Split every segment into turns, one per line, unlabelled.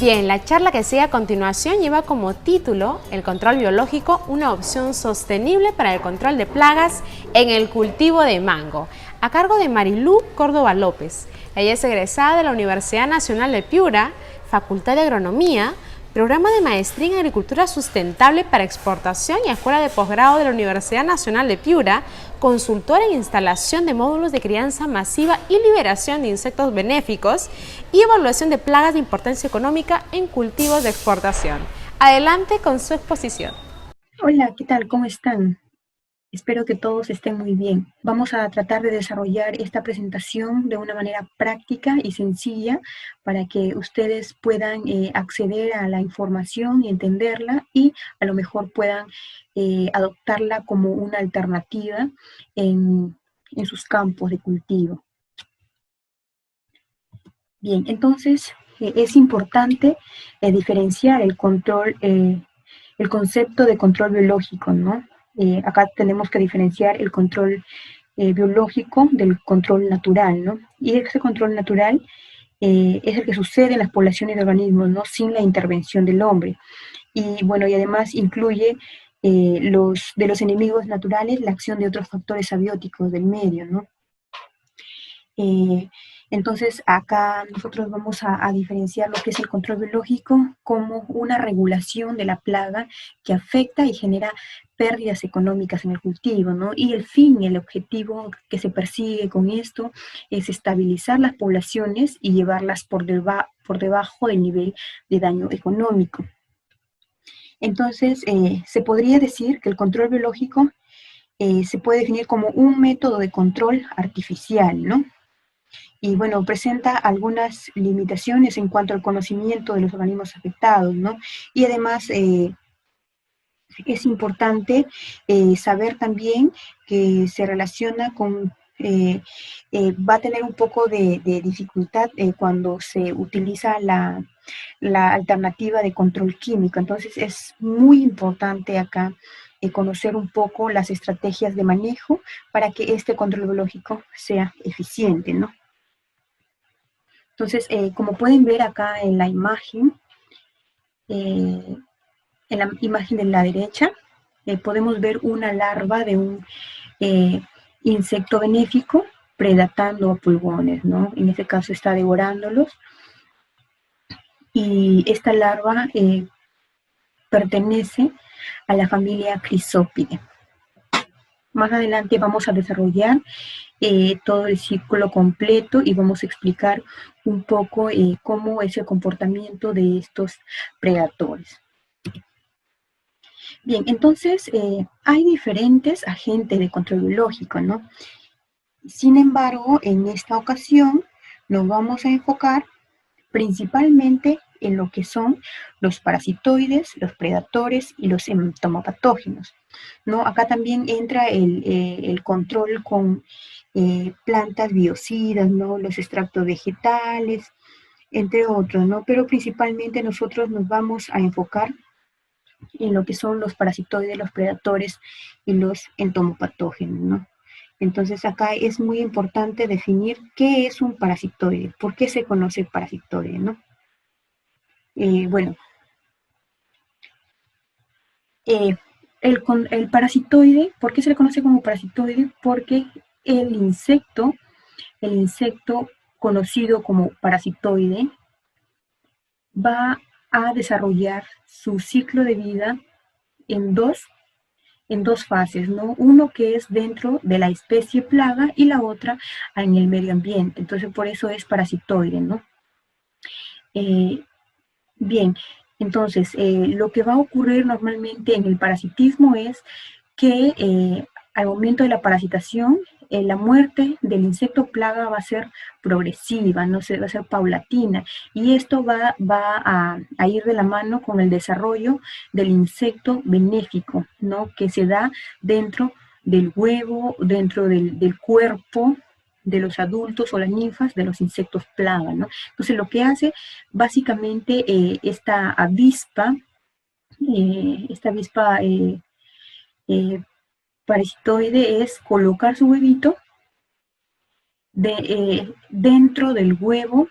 Bien, la charla que sigue a continuación lleva como título el control biológico, una opción sostenible para el control de plagas en el cultivo de mango, a cargo de Marilú Córdoba López. Ella es egresada de la Universidad Nacional de Piura, Facultad de Agronomía, Programa de Maestría en Agricultura Sustentable para Exportación y Escuela de Posgrado de la Universidad Nacional de Piura, consultora en instalación de módulos de crianza masiva y liberación de insectos benéficos y evaluación de plagas de importancia económica en cultivos de exportación. Adelante con su exposición.
Hola, ¿qué tal? ¿Cómo están? Espero que todos estén muy bien. Vamos a tratar de desarrollar esta presentación de una manera práctica y sencilla para que ustedes puedan acceder a la información y entenderla y a lo mejor puedan adoptarla como una alternativa en sus campos de cultivo. Bien, entonces es importante diferenciar el control, el concepto de control biológico, ¿no? Acá tenemos que diferenciar el control biológico del control natural, ¿no? Y ese control natural es el que sucede en las poblaciones de organismos, ¿no? Sin la intervención del hombre. Y bueno, y además incluye de los enemigos naturales la acción de otros factores abióticos del medio, ¿no? Entonces, acá nosotros vamos a diferenciar lo que es el control biológico como una regulación de la plaga que afecta y genera pérdidas económicas en el cultivo, ¿no? Y el fin, el objetivo que se persigue con esto es estabilizar las poblaciones y llevarlas por debajo del nivel de daño económico. Entonces, se podría decir que el control biológico se puede definir como un método de control artificial, ¿no? Y bueno, presenta algunas limitaciones en cuanto al conocimiento de los organismos afectados, ¿no? Y además es importante saber también que se relaciona con, va a tener un poco de dificultad cuando se utiliza la alternativa de control químico. Entonces es muy importante acá conocer un poco las estrategias de manejo para que este control biológico sea eficiente, ¿no? Entonces, como pueden ver acá en la imagen de la derecha, podemos ver una larva de un insecto benéfico predatando a pulgones, ¿no? En este caso está devorándolos. Y esta larva pertenece a la familia Chrysopide. Más adelante vamos a desarrollar todo el círculo completo y vamos a explicar un poco cómo es el comportamiento de estos predatores. Bien, entonces hay diferentes agentes de control biológico, ¿no? Sin embargo, en esta ocasión nos vamos a enfocar principalmente en lo que son los parasitoides, los predatores y los entomopatógenos, ¿no? Acá también entra el control con plantas biocidas, ¿no? Los extractos vegetales, entre otros, ¿no? Pero principalmente nosotros nos vamos a enfocar en lo que son los parasitoides, los predatores y los entomopatógenos, ¿no? Entonces acá es muy importante definir qué es un parasitoide, por qué se conoce parasitoide, ¿no? Bueno, el parasitoide, ¿por qué se le conoce como parasitoide? Porque el insecto conocido como parasitoide va a desarrollar su ciclo de vida en dos fases, ¿no? Uno que es dentro de la especie plaga y la otra en el medio ambiente. Entonces, por eso es parasitoide, ¿no? Bien, entonces, lo que va a ocurrir normalmente en el parasitismo es que al momento de la parasitación, la muerte del insecto plaga va a ser progresiva, no va a ser paulatina, y esto va a ir de la mano con el desarrollo del insecto benéfico, ¿no? Que se da dentro del huevo, dentro del cuerpo de los adultos o las ninfas de los insectos plaga, ¿no? Entonces, lo que hace básicamente esta avispa parasitoide es colocar su huevito dentro del huevo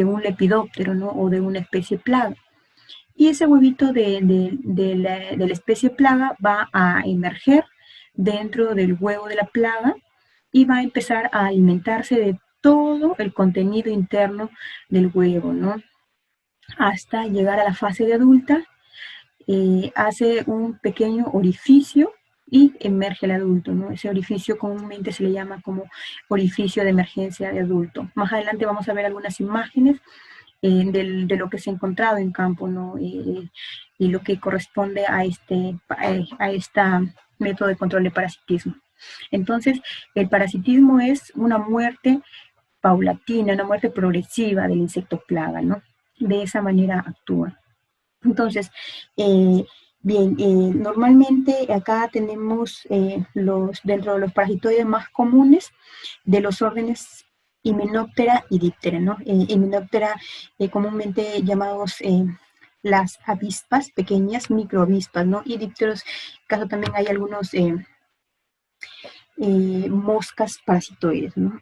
un lepidóptero, ¿no? O de una especie plaga. Y ese huevito de la especie plaga va a emerger dentro del huevo de la plaga y va a empezar a alimentarse de todo el contenido interno del huevo, ¿no? Hasta llegar a la fase de adulta, hace un pequeño orificio y emerge el adulto, ¿no? Ese orificio comúnmente se le llama como orificio de emergencia de adulto. Más adelante vamos a ver algunas imágenes de lo que se ha encontrado en campo, ¿no? Y lo que corresponde a este método de control de parasitismo. Entonces, el parasitismo es una muerte paulatina, una muerte progresiva del insecto plaga, ¿no? De esa manera actúa. Entonces, bien, normalmente acá tenemos dentro de los parasitoides más comunes de los órdenes Hymenoptera y Diptera, ¿no? Hymenoptera comúnmente llamados las avispas, pequeñas microavispas, ¿no? Y Dipteros, caso también hay algunos moscas parasitoides, ¿no?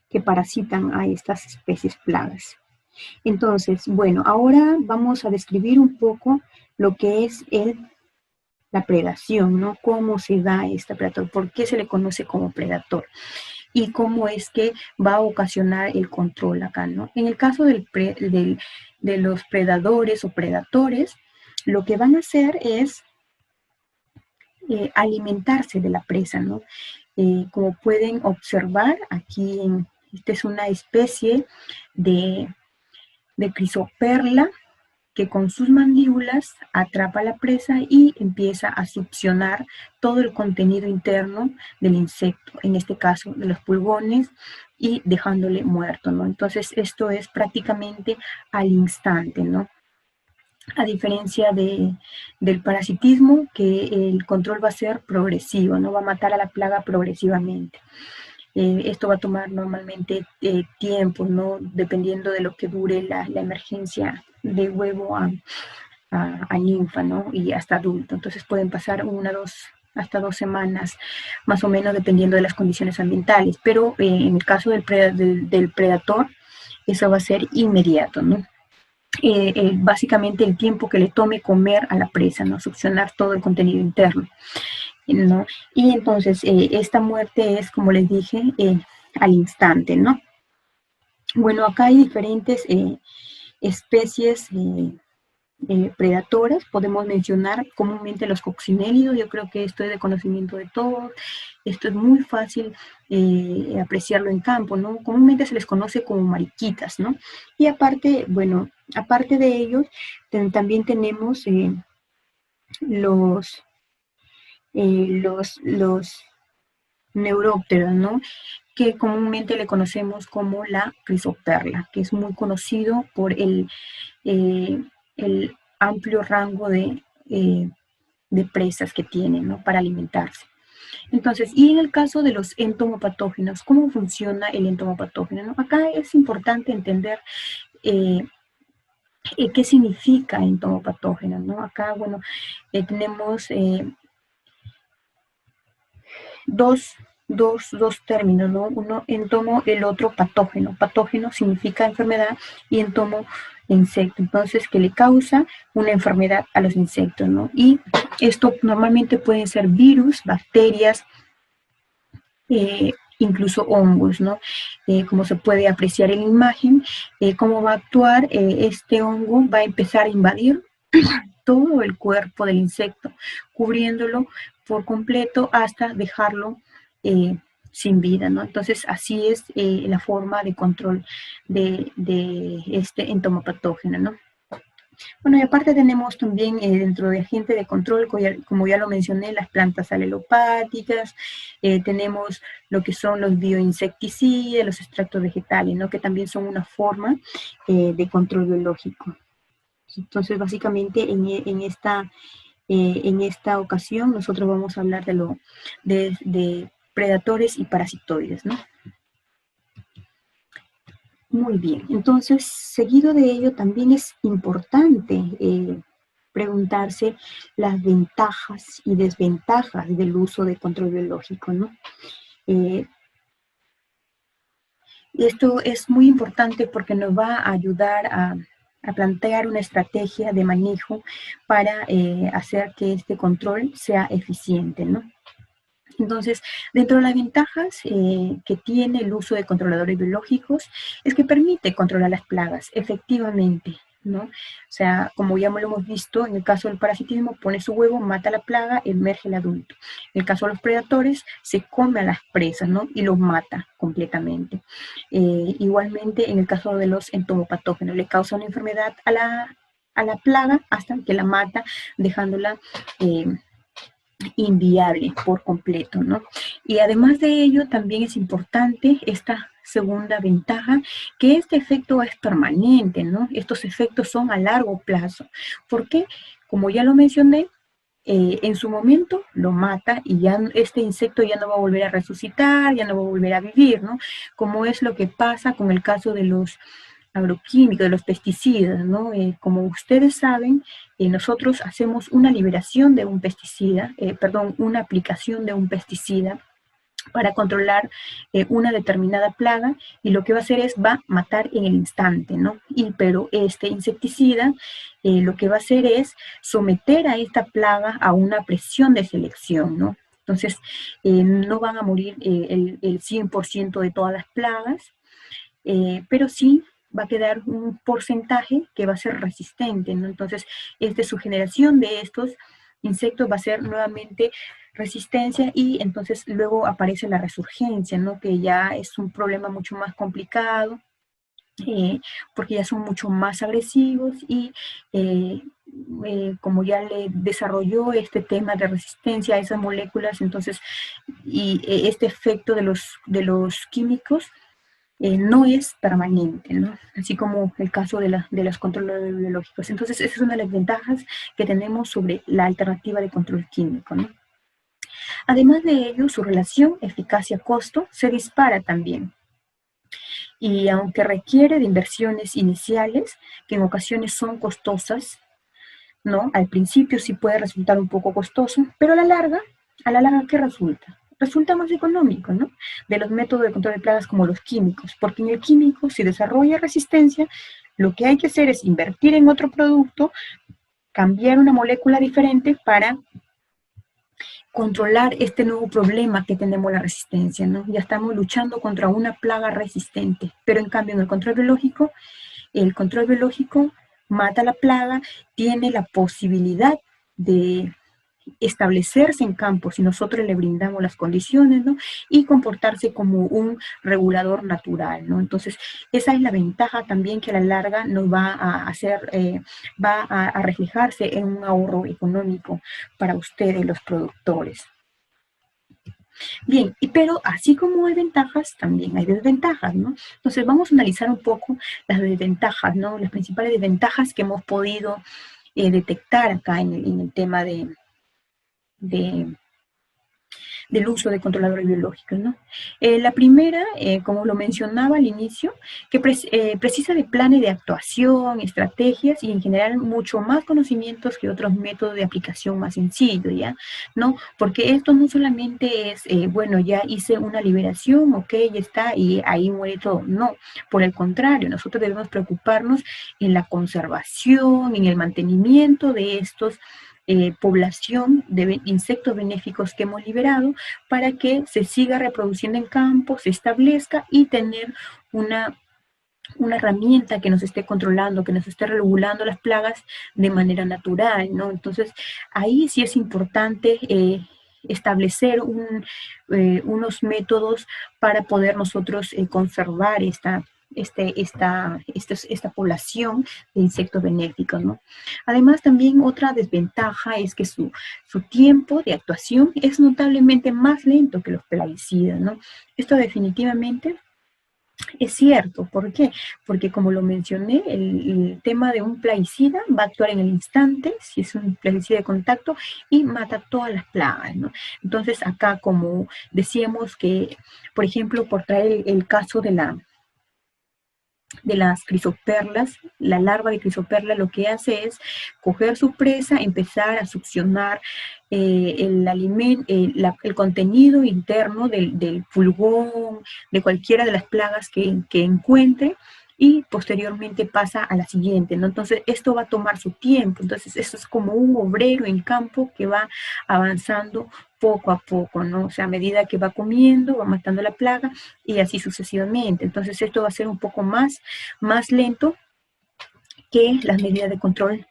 Que parasitan a estas especies plagas. Entonces, bueno, ahora vamos a describir un poco lo que es la predación, ¿no? Cómo se da este predador, por qué se le conoce como predador y cómo es que va a ocasionar el control acá, ¿no? En el caso de los predadores o predatores, lo que van a hacer es alimentarse de la presa, ¿no? Como pueden observar, aquí esta es una especie de crisoperla que con sus mandíbulas atrapa la presa y empieza a succionar todo el contenido interno del insecto, en este caso de los pulgones, y dejándole muerto, ¿no? Entonces esto es prácticamente al instante, ¿no? A diferencia del parasitismo, que el control va a ser progresivo, ¿no? Va a matar a la plaga progresivamente. Esto va a tomar normalmente tiempo, ¿no? Dependiendo de lo que dure la emergencia de huevo a ninfa, ¿no? Y hasta adulto. Entonces pueden pasar hasta 2 semanas, más o menos, dependiendo de las condiciones ambientales. Pero en el caso del predator, eso va a ser inmediato, ¿no? Básicamente el tiempo que le tome comer a la presa, ¿no? Succionar todo el contenido interno, ¿no? Y entonces esta muerte es, como les dije, al instante, ¿no? Bueno, acá hay diferentes especies predadoras. Podemos mencionar comúnmente los coccinélidos. Yo creo que esto es de conocimiento de todos. Esto es muy fácil apreciarlo en campo, ¿no? Comúnmente se les conoce como mariquitas, ¿no? Y aparte, bueno, aparte de ellos, también tenemos los neurópteros, ¿no? Que comúnmente le conocemos como la crisoperla, que es muy conocido por el amplio rango de presas que tiene, ¿no? Para alimentarse. Entonces, y en el caso de los entomopatógenos, ¿cómo funciona el entomopatógeno, ¿no? Acá es importante entender qué significa entomopatógeno, ¿no? Acá, bueno, tenemos dos términos, ¿no? Uno entomo, el otro patógeno. Patógeno significa enfermedad y entomo insecto. Entonces, que le causa una enfermedad a los insectos, ¿no? Y esto normalmente pueden ser virus, bacterias, incluso hongos, ¿no? Como se puede apreciar en la imagen, cómo va a actuar este hongo, va a empezar a invadir todo el cuerpo del insecto, cubriéndolo por completo hasta dejarlo sin vida, ¿no? Entonces, así es la forma de control de este entomopatógeno, ¿no? Bueno, y aparte tenemos también dentro de agente de control, como ya lo mencioné, las plantas alelopáticas, tenemos lo que son los bioinsecticidas, los extractos vegetales, ¿no? Que también son una forma de control biológico. Entonces, básicamente, en esta ocasión, nosotros vamos a hablar de predatores y parasitoides, ¿no? Muy bien, entonces, seguido de ello, también es importante preguntarse las ventajas y desventajas del uso de control biológico, ¿no? Y esto es muy importante porque nos va a ayudar a plantear una estrategia de manejo para hacer que este control sea eficiente, ¿no? Entonces, dentro de las ventajas que tiene el uso de controladores biológicos es que permite controlar las plagas efectivamente, ¿no? O sea, como ya lo hemos visto, en el caso del parasitismo, pone su huevo, mata la plaga, emerge el adulto. En el caso de los predadores, se come a las presas, ¿no? Y los mata completamente. Igualmente, en el caso de los entomopatógenos, le causa una enfermedad a la plaga hasta que la mata, dejándola inviable por completo, ¿no? Y además de ello, también es importante esta segunda ventaja, que este efecto es permanente, ¿no? Estos efectos son a largo plazo, porque, como ya lo mencioné, en su momento lo mata y ya este insecto ya no va a volver a resucitar, ya no va a volver a vivir, ¿no? Como es lo que pasa con el caso de los agroquímicos, de los pesticidas, ¿no? Como ustedes saben, nosotros hacemos una liberación de un pesticida, perdón, una aplicación de un pesticida para controlar una determinada plaga y lo que va a hacer es va a matar en el instante, ¿no? Pero este insecticida lo que va a hacer es someter a esta plaga a una presión de selección, ¿no? Entonces, no van a morir el 100% de todas las plagas, pero sí va a quedar un porcentaje que va a ser resistente, ¿no? Entonces, su generación de estos insectos va a ser nuevamente resistencia y entonces luego aparece la resurgencia, ¿no? Que ya es un problema mucho más complicado, porque ya son mucho más agresivos y como ya le desarrolló este tema de resistencia a esas moléculas, entonces, y este efecto de los químicos, no es permanente, ¿no? Así como el caso de los controles biológicos. Entonces, esa es una de las ventajas que tenemos sobre la alternativa de control químico, ¿no? Además de ello, su relación eficacia-costo se dispara también. Y aunque requiere de inversiones iniciales, que en ocasiones son costosas, ¿no? Al principio sí puede resultar un poco costoso, pero a la larga, ¿qué resulta? Resulta más económico, ¿no? De los métodos de control de plagas como los químicos, porque en el químico, si desarrolla resistencia, lo que hay que hacer es invertir en otro producto, cambiar una molécula diferente para controlar este nuevo problema que tenemos la resistencia, ¿no? Ya estamos luchando contra una plaga resistente, pero en cambio en el control biológico mata la plaga, tiene la posibilidad de establecerse en campo si nosotros le brindamos las condiciones, ¿no? Y comportarse como un regulador natural, ¿no? Entonces, esa es la ventaja también que a la larga nos va a hacer, va a reflejarse en un ahorro económico para ustedes, los productores. Bien, pero así como hay ventajas, también hay desventajas, ¿no? Entonces, vamos a analizar un poco las desventajas, ¿no? Las principales desventajas que hemos podido detectar acá en el tema de del uso de controladores biológicos, ¿no? La primera, como lo mencionaba al inicio, que precisa de planes de actuación, estrategias y en general mucho más conocimientos que otros métodos de aplicación más sencillos, ¿ya? ¿No? Porque esto no solamente es, bueno, ya hice una liberación, ok, ya está, y ahí muere todo. No, por el contrario, nosotros debemos preocuparnos en la conservación, en el mantenimiento de estos población de insectos benéficos que hemos liberado para que se siga reproduciendo en campo, se establezca y tener una herramienta que nos esté controlando, que nos esté regulando las plagas de manera natural, ¿no? Entonces, ahí sí es importante establecer unos métodos para poder nosotros conservar esta población de insectos benéficos, ¿no? Además, también otra desventaja es que su tiempo de actuación es notablemente más lento que los plaguicidas, ¿no? Esto definitivamente es cierto. ¿Por qué? Porque como lo mencioné, el tema de un plaguicida va a actuar en el instante, si es un plaguicida de contacto, y mata todas las plagas, ¿no? Entonces acá, como decíamos que, por ejemplo, por traer el caso de las crisoperlas, la larva de crisoperla lo que hace es coger su presa, empezar a succionar el contenido interno del pulgón, de cualquiera de las plagas que encuentre, y posteriormente pasa a la siguiente, ¿no? Entonces, esto va a tomar su tiempo. Entonces, esto es como un obrero en campo que va avanzando poco a poco, ¿no? O sea, a medida que va comiendo, va matando la plaga y así sucesivamente. Entonces, esto va a ser un poco más lento que las medidas de control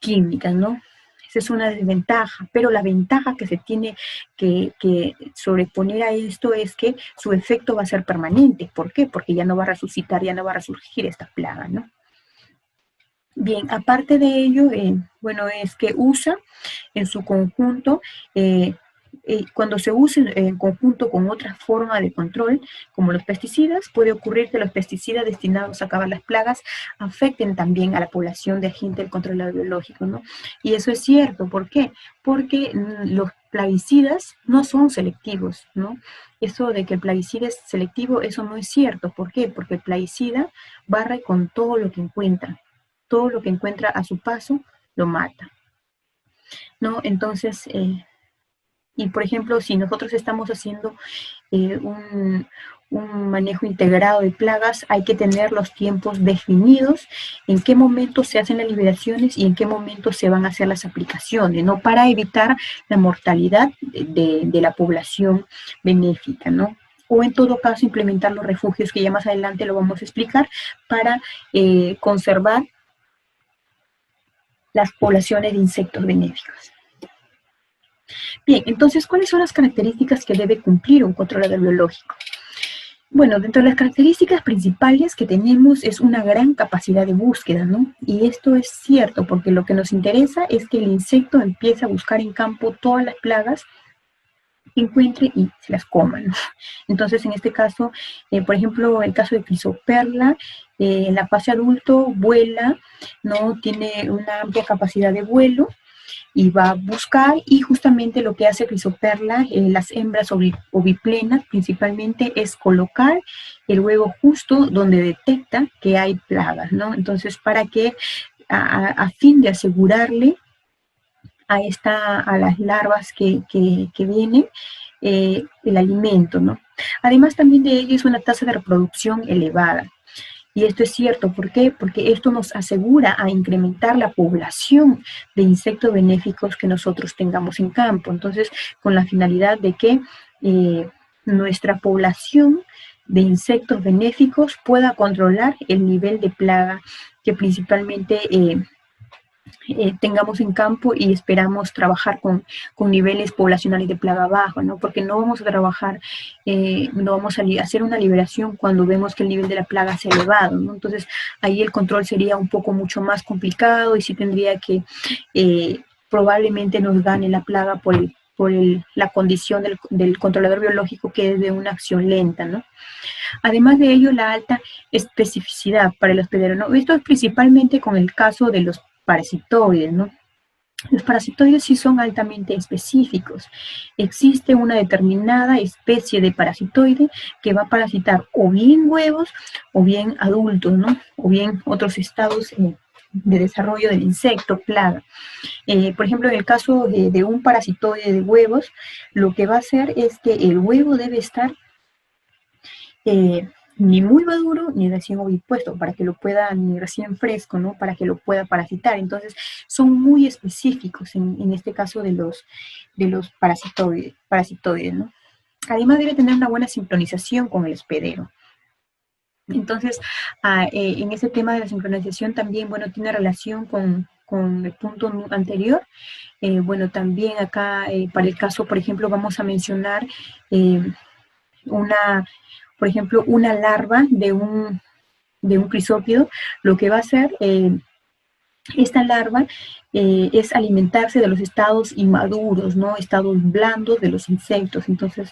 químicas, ¿no? Esa es una desventaja, pero la ventaja que se tiene que sobreponer a esto es que su efecto va a ser permanente. ¿Por qué? Porque ya no va a resucitar, ya no va a resurgir esta plaga, ¿no? Bien, aparte de ello, bueno, es que usa en su conjunto, cuando se usa en conjunto con otra forma de control, como los pesticidas, puede ocurrir que los pesticidas destinados a acabar las plagas afecten también a la población de agentes del controlador biológico, ¿no? Y eso es cierto, ¿por qué? Porque los plaguicidas no son selectivos, ¿no? Eso de que el plaguicida es selectivo, eso no es cierto. ¿Por qué? Porque el plaguicida barre con todo lo que encuentra a su paso lo mata, ¿no? Entonces, y por ejemplo, si nosotros estamos haciendo un manejo integrado de plagas, hay que tener los tiempos definidos, en qué momento se hacen las liberaciones y en qué momento se van a hacer las aplicaciones, ¿no? Para evitar la mortalidad de la población benéfica, ¿no? O en todo caso implementar los refugios, que ya más adelante lo vamos a explicar, para conservar las poblaciones de insectos benéficos. Bien, entonces, ¿cuáles son las características que debe cumplir un controlador biológico? Bueno, dentro de las características principales que tenemos es una gran capacidad de búsqueda, ¿no? Y esto es cierto porque lo que nos interesa es que el insecto empiece a buscar en campo todas las plagas que encuentre y se las coma, ¿no? Entonces, en este caso, por ejemplo, el caso de Crisoperla, en la fase adulto vuela, ¿no? Tiene una amplia capacidad de vuelo, y va a buscar, y justamente lo que hace Crisoperla, las hembras oviplenas principalmente, es colocar el huevo justo donde detecta que hay plagas, ¿no? Entonces, para que a fin de asegurarle a las larvas que vienen el alimento, ¿no? Además también de ello es una tasa de reproducción elevada. Y esto es cierto, ¿por qué? Porque esto nos asegura a incrementar la población de insectos benéficos que nosotros tengamos en campo. Entonces, con la finalidad de que nuestra población de insectos benéficos pueda controlar el nivel de plaga que principalmente tengamos en campo, y esperamos trabajar con niveles poblacionales de plaga bajo, ¿no? Porque no vamos a trabajar, no vamos a hacer una liberación cuando vemos que el nivel de la plaga se ha elevado, ¿no? Entonces, ahí el control sería un poco mucho más complicado y sí tendría que, probablemente nos gane la plaga por la condición del controlador biológico, que es de una acción lenta, ¿no? Además de ello, la alta especificidad para el hospedero, ¿no? Esto es principalmente con el caso de los parasitoides, ¿no? Los parasitoides sí son altamente específicos. Existe una determinada especie de parasitoide que va a parasitar o bien huevos o bien adultos, ¿no? O bien otros estados de desarrollo del insecto, plaga. Por ejemplo, en el caso de un parasitoide de huevos, lo que va a hacer es que el huevo debe estar ni muy maduro ni recién ovipuesto, para que lo pueda, ni recién fresco, ¿no? Para que lo pueda parasitar. Entonces, son muy específicos en este caso de los parasitoides, ¿no? Además, debe tener una buena sincronización con el hospedero. Entonces, en ese tema de la sincronización también, bueno, tiene relación con el punto anterior. Bueno, también acá, para el caso, por ejemplo, vamos a mencionar por ejemplo, una larva de un crisópido. Lo que va a hacer esta larva es alimentarse de los estados inmaduros, ¿no? Estados blandos de los insectos. Entonces,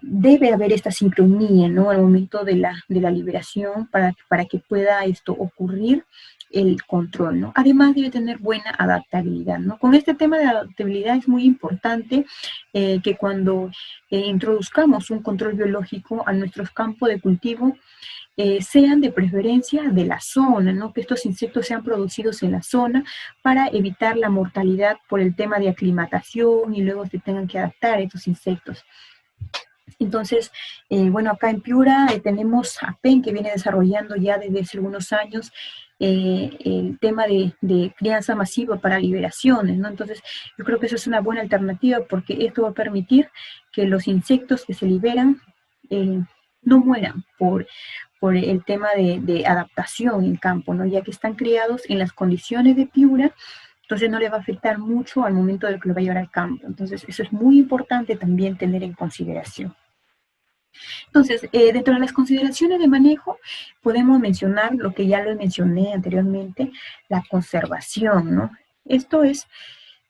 debe haber esta sincronía, ¿no? Al momento de la liberación, para que pueda esto ocurrir el control, ¿no? Además debe tener buena adaptabilidad, ¿no? Con este tema de adaptabilidad es muy importante que cuando introduzcamos un control biológico a nuestros campos de cultivo, sean de preferencia de la zona, ¿no? Que estos insectos sean producidos en la zona para evitar la mortalidad por el tema de aclimatación y luego se tengan que adaptar a estos insectos. Entonces, bueno, acá en Piura tenemos a PEN que viene desarrollando ya desde hace algunos años el tema de crianza masiva para liberaciones, ¿no? Entonces, yo creo que eso es una buena alternativa porque esto va a permitir que los insectos que se liberan no mueran por el tema de adaptación en campo, ¿no? Ya que están criados en las condiciones de Piura, entonces no le va a afectar mucho al momento de que lo va a llevar al campo. Entonces, eso es muy importante también tener en consideración. Entonces, dentro de las consideraciones de manejo, podemos mencionar lo que ya lo mencioné anteriormente, la conservación, ¿no? Esto es,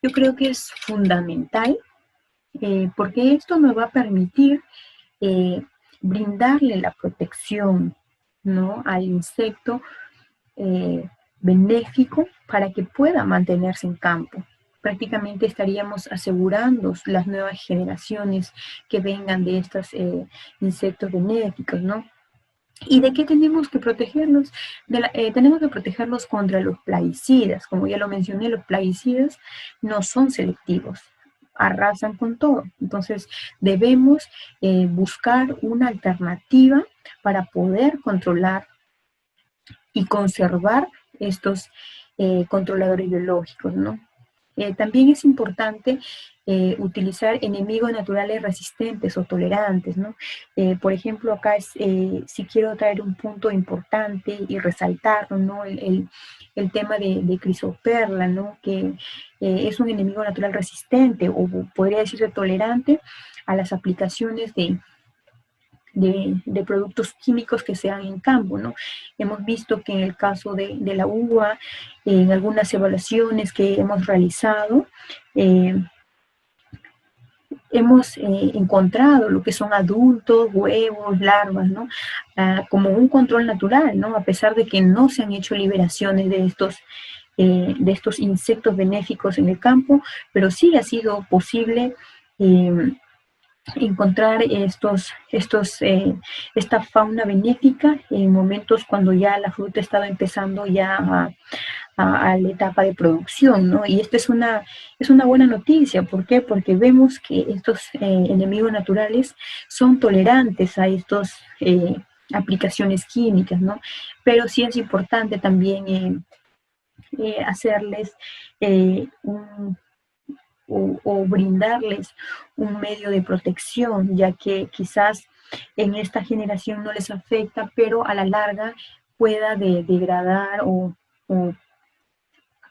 yo creo que es fundamental, porque esto nos va a permitir brindarle la protección, ¿no?, al insecto benéfico para que pueda mantenerse en campo. Prácticamente estaríamos asegurando las nuevas generaciones que vengan de estos insectos benéficos, ¿no? ¿Y de qué tenemos que protegerlos? Tenemos que protegerlos contra los plaguicidas. Como ya lo mencioné, los plaguicidas no son selectivos, arrasan con todo. Entonces, debemos buscar una alternativa para poder controlar y conservar estos controladores biológicos, ¿no? También es importante utilizar enemigos naturales resistentes o tolerantes, ¿no? Por ejemplo, acá si quiero traer un punto importante y resaltarlo, ¿no? El tema de crisoperla, ¿no? Que es un enemigo natural resistente o podría decirse tolerante a las aplicaciones de productos químicos que sean en campo, ¿no? Hemos visto que en el caso de la uva, en algunas evaluaciones que hemos realizado, hemos encontrado lo que son adultos, huevos, larvas, ¿no? Como un control natural, ¿no? A pesar de que no se han hecho liberaciones de estos insectos benéficos en el campo, pero sí ha sido posible encontrar esta fauna benéfica en momentos cuando ya la fruta estaba empezando ya a la etapa de producción, ¿no? Y esta es una buena noticia. ¿Por qué? Porque vemos que estos enemigos naturales son tolerantes a estas aplicaciones químicas, ¿no? Pero sí es importante también hacerles o brindarles un medio de protección, ya que quizás en esta generación no les afecta, pero a la larga pueda degradar o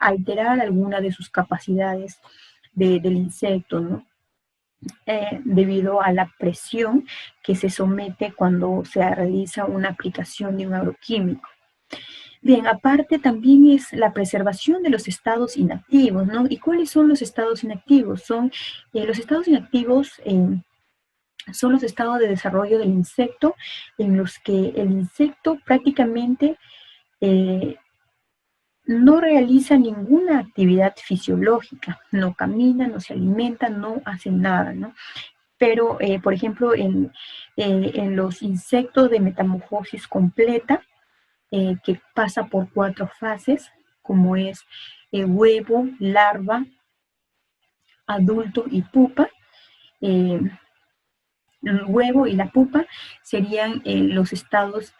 alterar alguna de sus capacidades del insecto, ¿no? Debido a la presión que se somete cuando se realiza una aplicación de un agroquímico. Bien, aparte también es la preservación de los estados inactivos, ¿no? ¿Y cuáles son los estados inactivos? Los estados inactivos son los estados de desarrollo del insecto en los que el insecto prácticamente no realiza ninguna actividad fisiológica, no camina, no se alimenta, no hace nada, ¿no? Pero, por ejemplo, en los insectos de metamorfosis completa, que pasa por 4 fases, como es huevo, larva, adulto y pupa. El huevo y la pupa serían los estados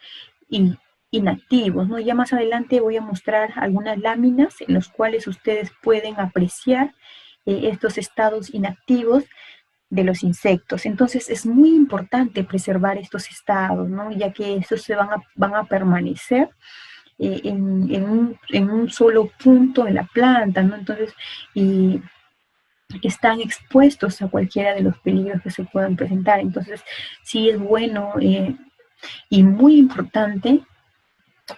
inactivos, ¿no? Ya más adelante voy a mostrar algunas láminas en las cuales ustedes pueden apreciar estos estados inactivos de los insectos. Entonces es muy importante preservar estos estados, ¿no? Ya que estos van a permanecer en un solo punto en la planta, ¿no? Entonces, y están expuestos a cualquiera de los peligros que se puedan presentar. Entonces, sí es bueno y muy importante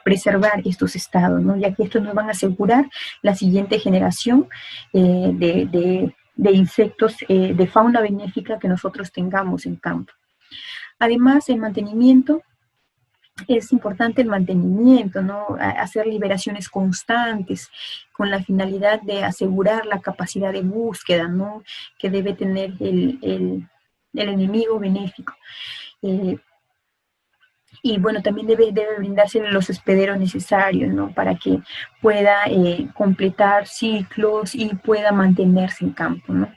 preservar estos estados, ¿no? Ya que estos nos van a asegurar la siguiente generación de insectos, de fauna benéfica que nosotros tengamos en campo. Además, el mantenimiento es importante el mantenimiento, ¿no? Hacer liberaciones constantes con la finalidad de asegurar la capacidad de búsqueda, ¿no? Que debe tener el enemigo benéfico. Y bueno, también debe brindarse los hospederos necesarios, ¿no? Para que pueda completar ciclos y pueda mantenerse en campo, ¿no?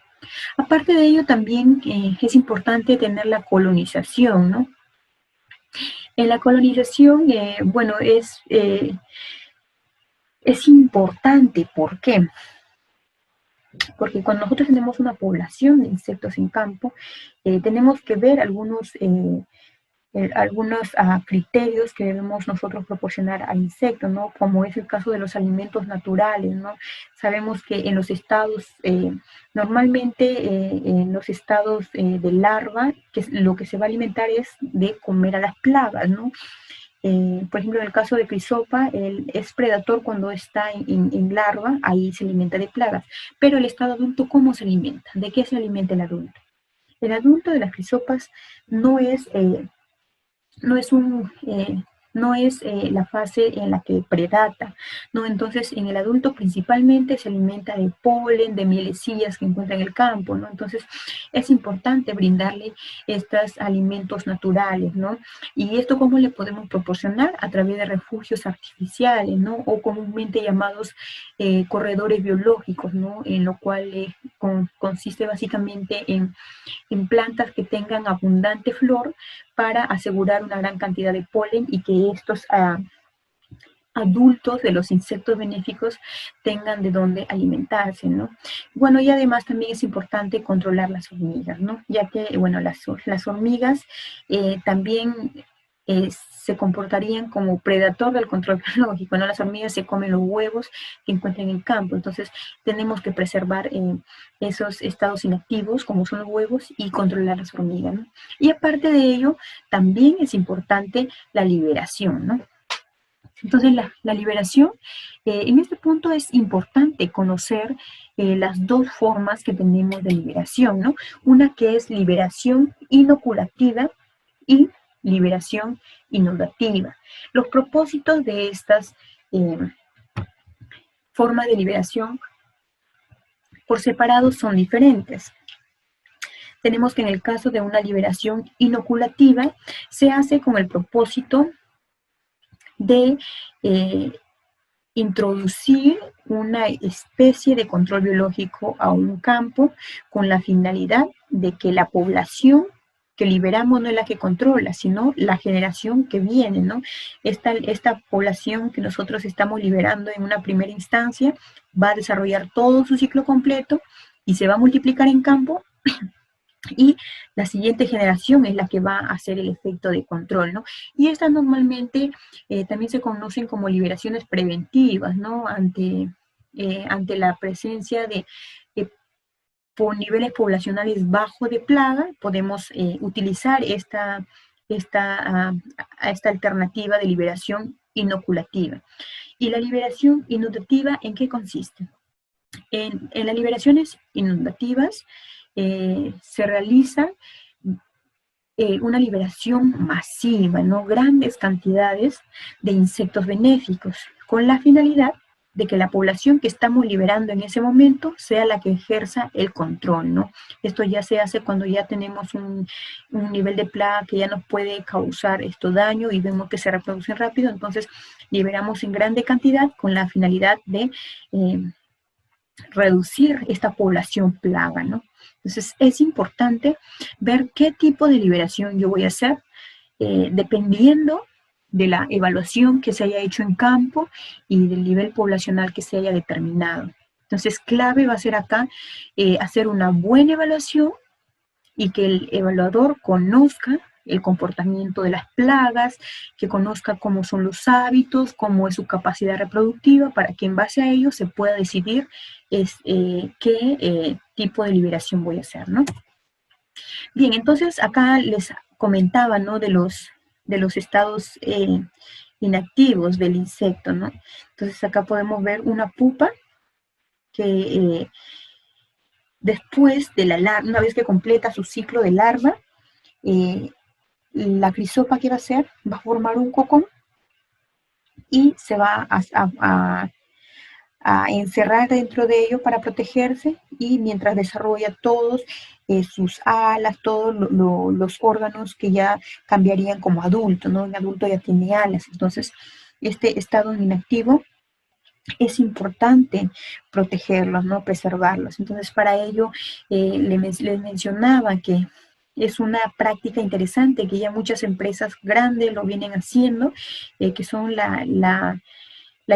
Aparte de ello, también es importante tener la colonización, ¿no? En la colonización, bueno, es importante. ¿Por qué? Porque cuando nosotros tenemos una población de insectos en campo, tenemos que ver algunos criterios que debemos nosotros proporcionar al insecto, ¿no? Como es el caso de los alimentos naturales, ¿no? Sabemos que en los estados, normalmente en los estados de larva, que lo que se va a alimentar es de comer a las plagas, ¿no? Por ejemplo, en el caso de Crisopa, es predator cuando está en larva, ahí se alimenta de plagas. Pero el estado adulto, ¿cómo se alimenta? ¿De qué se alimenta el adulto? El adulto de las crisopas no es no es un, no es la fase en la que predata, ¿no? Entonces, en el adulto principalmente se alimenta de polen, de mielecillas que encuentra en el campo, ¿no? Entonces, es importante brindarle estos alimentos naturales, ¿no? Y esto, ¿cómo le podemos proporcionar? A través de refugios artificiales, ¿no? O comúnmente llamados corredores biológicos, ¿no? En lo cual consiste básicamente en plantas que tengan abundante flor para asegurar una gran cantidad de polen y que estos adultos de los insectos benéficos tengan de dónde alimentarse, ¿no? Bueno, y además también es importante controlar las hormigas, ¿no? Ya que, bueno, las hormigas también se comportarían como predador del control biológico, ¿no? Las hormigas se comen los huevos que encuentran en el campo, entonces tenemos que preservar esos estados inactivos, como son los huevos, y controlar las hormigas, ¿no? Y aparte de ello, también es importante la liberación, ¿no? Entonces, la liberación, en este punto es importante conocer las dos formas que tenemos de liberación, ¿no? Una que es liberación inoculativa y liberación inundativa. Los propósitos de estas formas de liberación por separado son diferentes. Tenemos que en el caso de una liberación inoculativa se hace con el propósito de introducir una especie de control biológico a un campo con la finalidad de que la población que liberamos no es la que controla, sino la generación que viene, ¿no? Esta población que nosotros estamos liberando en una primera instancia va a desarrollar todo su ciclo completo y se va a multiplicar en campo y la siguiente generación es la que va a hacer el efecto de control, ¿no? Y estas normalmente también se conocen como liberaciones preventivas, ¿no? Ante la presencia de por niveles poblacionales bajos de plaga, podemos utilizar esta alternativa de liberación inoculativa. ¿Y la liberación inundativa en qué consiste? En las liberaciones inundativas se realiza una liberación masiva, ¿no? Grandes cantidades de insectos benéficos, con la finalidad de que la población que estamos liberando en ese momento sea la que ejerza el control, ¿no? Esto ya se hace cuando ya tenemos un nivel de plaga que ya nos puede causar esto daño y vemos que se reproducen rápido, entonces liberamos en grande cantidad con la finalidad de reducir esta población plaga, ¿no? Entonces es importante ver qué tipo de liberación yo voy a hacer dependiendo de la evaluación que se haya hecho en campo y del nivel poblacional que se haya determinado. Entonces clave va a ser acá hacer una buena evaluación y que el evaluador conozca el comportamiento de las plagas, que conozca cómo son los hábitos, cómo es su capacidad reproductiva, para que en base a ello se pueda decidir qué tipo de liberación voy a hacer, ¿no? Bien, entonces acá les comentaba, ¿no? De los estados inactivos del insecto, ¿no? Entonces acá podemos ver una pupa que después de una vez que completa su ciclo de larva, la crisopa, ¿qué va a hacer? Va a formar un cocón y se va a encerrar dentro de ello para protegerse, y mientras desarrolla todos sus alas, todos los órganos que ya cambiarían como adulto, ¿no? Un adulto ya tiene alas, entonces este estado inactivo es importante protegerlos, ¿no? Preservarlos. Entonces, para ello, les mencionaba que es una práctica interesante que ya muchas empresas grandes lo vienen haciendo, que son la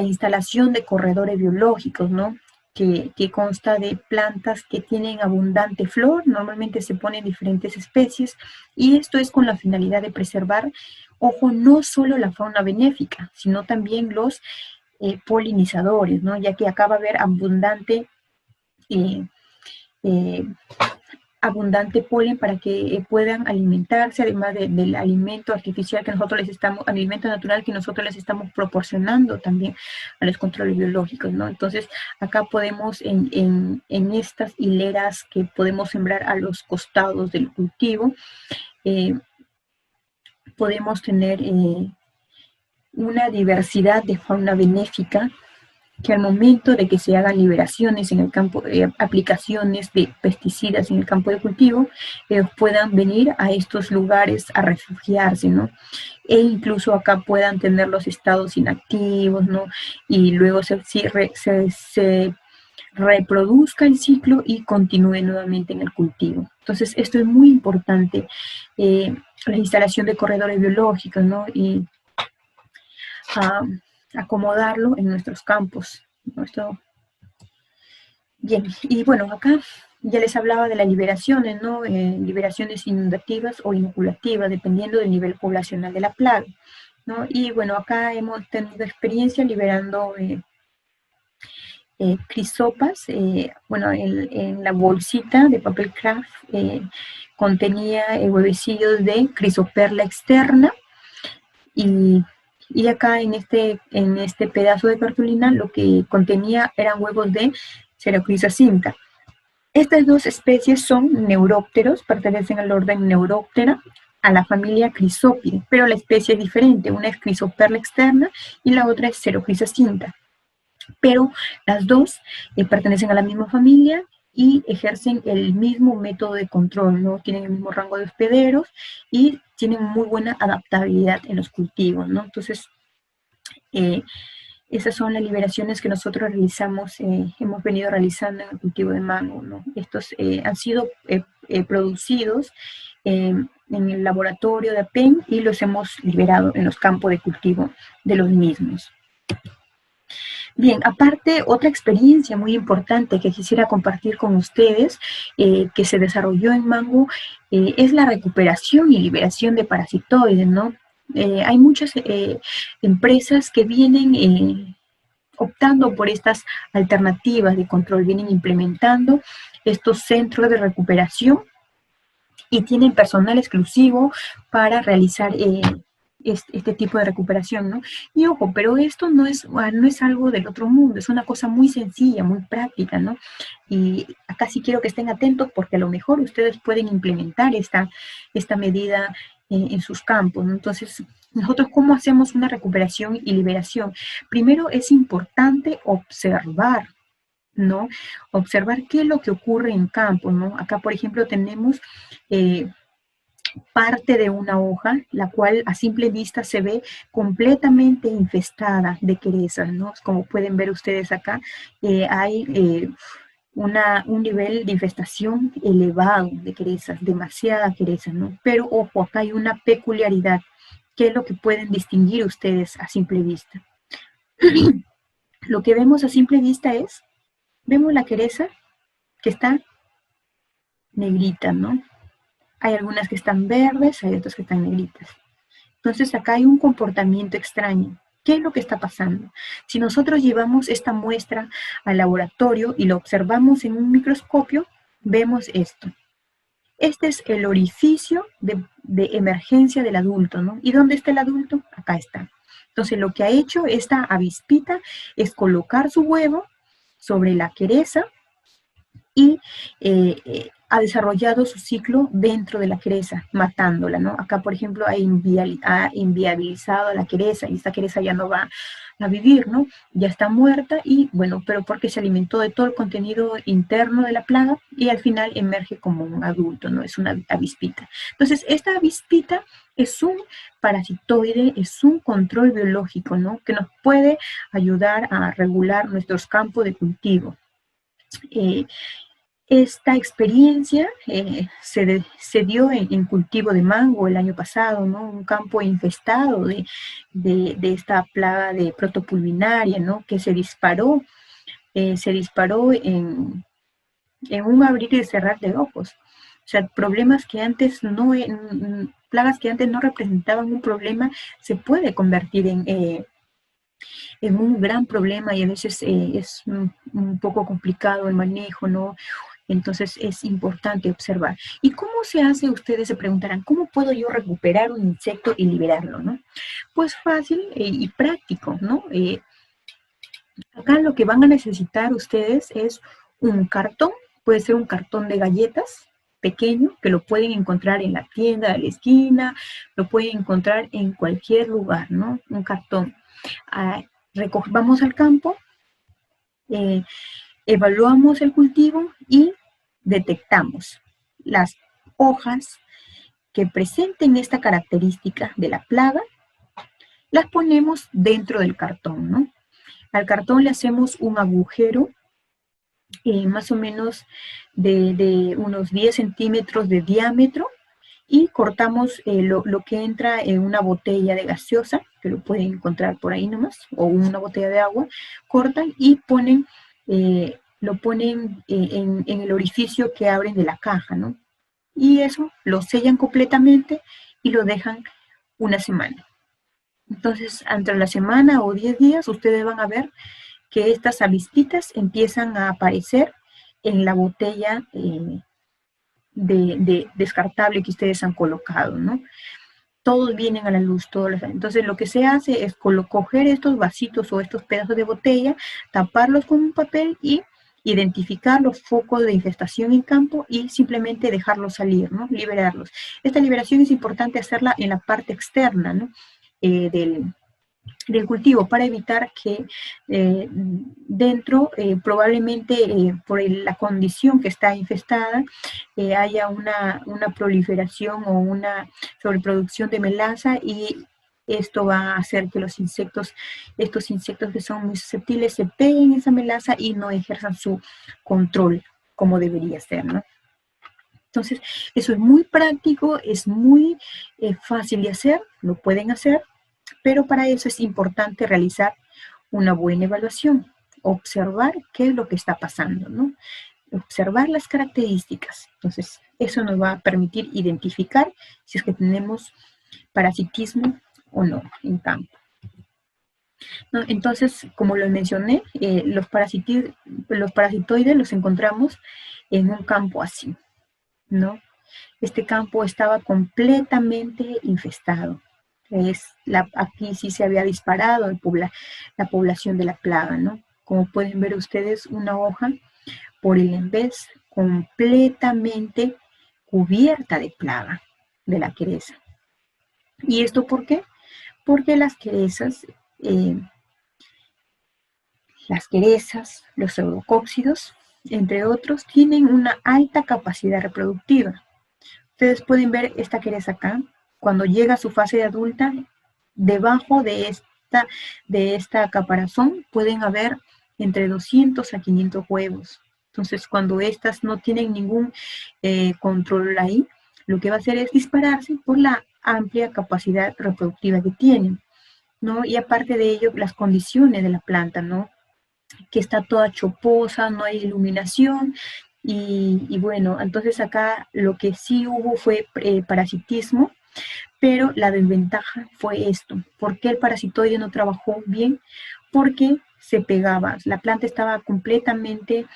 instalación de corredores biológicos, ¿no? Que consta de plantas que tienen abundante flor, normalmente se ponen diferentes especies, y esto es con la finalidad de preservar, ojo, no solo la fauna benéfica, sino también los polinizadores, ¿no? Ya que acá va a haber eh, eh, abundante polen para que puedan alimentarse, además del alimento artificial que nosotros les estamos, alimento natural que nosotros les estamos proporcionando también a los controles biológicos, ¿no? Entonces, acá podemos, en estas hileras que podemos sembrar a los costados del cultivo, podemos tener una diversidad de fauna benéfica, que al momento de que se hagan liberaciones en el campo, aplicaciones de pesticidas en el campo de cultivo, puedan venir a estos lugares a refugiarse, ¿no? E incluso acá puedan tener los estados inactivos, ¿no? Y luego se reproduzca el ciclo y continúe nuevamente en el cultivo. Entonces, esto es muy importante, la instalación de corredores biológicos, ¿no? Y acomodarlo en nuestros campos. Bien, y bueno, acá ya les hablaba de las liberaciones, ¿no? Liberaciones inundativas o inoculativas, dependiendo del nivel poblacional de la plaga, ¿no? Y bueno, acá hemos tenido experiencia liberando crisopas. Bueno, en la bolsita de papel craft contenía huevecillos de crisoperla externa, y acá en este pedazo de cartulina lo que contenía eran huevos de Cerocrisacinta. Estas dos especies son neurópteros, pertenecen al orden Neuróptera, a la familia Chrysopide, pero la especie es diferente, una es Crisoperla externa y la otra es Cerocrisacinta. Pero las dos pertenecen a la misma familia y ejercen el mismo método de control, ¿no? Tienen el mismo rango de hospederos y tienen muy buena adaptabilidad en los cultivos, ¿no? Entonces, esas son las liberaciones que nosotros realizamos, hemos venido realizando en el cultivo de mango, ¿no? Estos han sido producidos en el laboratorio de APEN y los hemos liberado en los campos de cultivo de los mismos. Bien, aparte, otra experiencia muy importante que quisiera compartir con ustedes, que se desarrolló en mango, es la recuperación y liberación de parasitoides, ¿no? Hay muchas empresas que vienen optando por estas alternativas de control, vienen implementando estos centros de recuperación y tienen personal exclusivo para realizar este tipo de recuperación, ¿no? Y ojo, pero esto no es algo del otro mundo, es una cosa muy sencilla, muy práctica, ¿no? Y acá sí quiero que estén atentos porque a lo mejor ustedes pueden implementar esta medida en sus campos, ¿no? Entonces, nosotros, ¿cómo hacemos una recuperación y liberación? Primero es importante observar, ¿no? Observar qué es lo que ocurre en campo, ¿no? Acá, por ejemplo, tenemos parte de una hoja, la cual a simple vista se ve completamente infestada de querezas, ¿no? Como pueden ver ustedes acá, hay un nivel de infestación elevado de querezas, demasiada quereza, ¿no? Pero ojo, acá hay una peculiaridad. ¿Qué es lo que pueden distinguir ustedes a simple vista? Lo que vemos a simple vista vemos la quereza que está negrita, ¿no? Hay algunas que están verdes, hay otras que están negritas. Entonces acá hay un comportamiento extraño. ¿Qué es lo que está pasando? Si nosotros llevamos esta muestra al laboratorio y lo observamos en un microscopio, vemos esto. Este es el orificio de emergencia del adulto, ¿no? ¿Y dónde está el adulto? Acá está. Entonces lo que ha hecho esta avispita es colocar su huevo sobre la quereza y ha desarrollado su ciclo dentro de la queresa, matándola, ¿no? Acá, por ejemplo, ha inviabilizado a la queresa y esta queresa ya no va a vivir, ¿no? Ya está muerta y, bueno, pero porque se alimentó de todo el contenido interno de la plaga y al final emerge como un adulto, ¿no? Es una avispita. Entonces, esta avispita es un parasitoide, es un control biológico, ¿no? Que nos puede ayudar a regular nuestros campos de cultivo. Esta experiencia se dio en cultivo de mango el año pasado, ¿no? Un campo infestado de esta plaga de protopulminaria, ¿no? Que se disparó en un abrir y cerrar de ojos. O sea, problemas que antes no, plagas que antes no representaban un problema, se puede convertir en un gran problema y a veces es un poco complicado el manejo, ¿no? Entonces es importante observar. ¿Y cómo se hace? Ustedes se preguntarán, ¿cómo puedo yo recuperar un insecto y liberarlo, no? Pues fácil y práctico, ¿no? Acá lo que van a necesitar ustedes es un cartón, puede ser un cartón de galletas pequeño, que lo pueden encontrar en la tienda de la esquina, lo pueden encontrar en cualquier lugar, ¿no? Un cartón. Vamos al campo, evaluamos el cultivo y detectamos las hojas que presenten esta característica de la plaga, las ponemos dentro del cartón, ¿no? Al cartón le hacemos un agujero más o menos de unos 10 centímetros de diámetro y cortamos lo que entra en una botella de gaseosa, que lo pueden encontrar por ahí nomás, o una botella de agua, cortan y lo ponen en el orificio que abren de la caja, ¿no? Y eso lo sellan completamente y lo dejan una semana. Entonces, entre la semana o 10 días, ustedes van a ver que estas avispitas empiezan a aparecer en la botella de descartable que ustedes han colocado, ¿no? Todos vienen a la luz, entonces lo que se hace es coger estos vasitos o estos pedazos de botella, taparlos con un papel y identificar los focos de infestación en campo y simplemente dejarlos salir, ¿no? Liberarlos. Esta liberación es importante hacerla en la parte externa, ¿no? Del cultivo para evitar que dentro probablemente por la condición que está infestada haya una proliferación o una sobreproducción de melaza y esto va a hacer que estos insectos que son muy susceptibles se peguen esa melaza y no ejerzan su control como debería ser, ¿no? Entonces, eso es muy práctico, es muy fácil de hacer, lo pueden hacer, pero para eso es importante realizar una buena evaluación, observar qué es lo que está pasando, ¿no? Observar las características. Entonces, eso nos va a permitir identificar si es que tenemos parasitismo o no en campo, ¿no? Entonces, como lo mencioné, los parasitoides los encontramos en un campo así, ¿no? Este campo estaba completamente infestado. Aquí sí se había disparado la población de la plaga, ¿no? Como pueden ver ustedes, una hoja por el envés completamente cubierta de plaga de la queresa. ¿Y esto por qué? Porque las queresas, los pseudocóccidos, entre otros, tienen una alta capacidad reproductiva. Ustedes pueden ver esta queresa acá. Cuando llega a su fase de adulta, debajo de esta caparazón pueden haber entre 200 a 500 huevos. Entonces, cuando estas no tienen ningún control ahí, lo que va a hacer es dispararse por la amplia capacidad reproductiva que tienen, ¿no? Y aparte de ello, las condiciones de la planta, ¿no? Que está toda choposa, no hay iluminación, y bueno, entonces acá lo que sí hubo fue parasitismo, pero la desventaja fue esto. ¿Por qué el parasitoide no trabajó bien? Porque se pegaba, la planta estaba completamente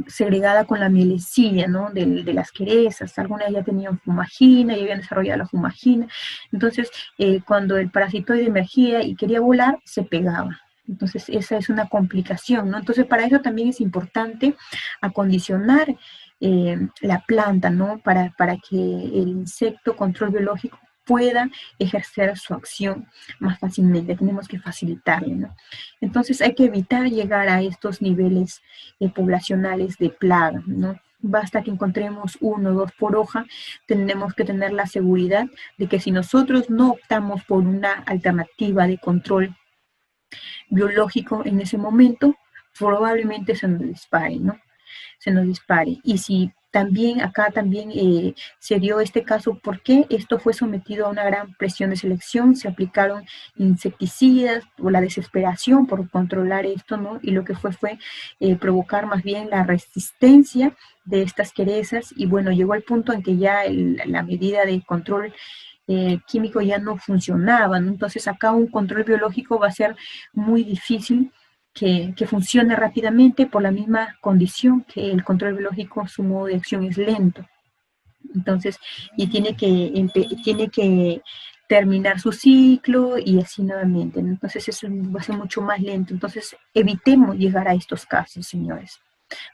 segregada con la mielecilla, ¿no? De las querosas. Algunas ya tenían fumagina, ya habían desarrollado la fumagina. Entonces, cuando el parasitoide emergía y quería volar, se pegaba. Entonces, esa es una complicación, ¿no? Entonces, para eso también es importante acondicionar la planta, ¿no? Para que el insecto control biológico pueda ejercer su acción más fácilmente. Tenemos que facilitarle, ¿no? Entonces, hay que evitar llegar a estos niveles poblacionales de plaga, ¿no? Basta que encontremos 1 o 2 por hoja, tenemos que tener la seguridad de que si nosotros no optamos por una alternativa de control biológico en ese momento, probablemente se nos dispare, ¿no? Se nos dispare. Y si también, acá también se dio este caso, porque esto fue sometido a una gran presión de selección, se aplicaron insecticidas por la desesperación por controlar esto, ¿no? Y lo que fue provocar más bien la resistencia de estas querezas, y bueno, llegó al punto en que ya la medida de control químico ya no funcionaba, ¿no? Entonces acá un control biológico va a ser muy difícil que funcione rápidamente por la misma condición que el control biológico, su modo de acción es lento. Entonces, y tiene que terminar su ciclo y así nuevamente, ¿no? Entonces eso va a ser mucho más lento. Entonces evitemos llegar a estos casos, señores,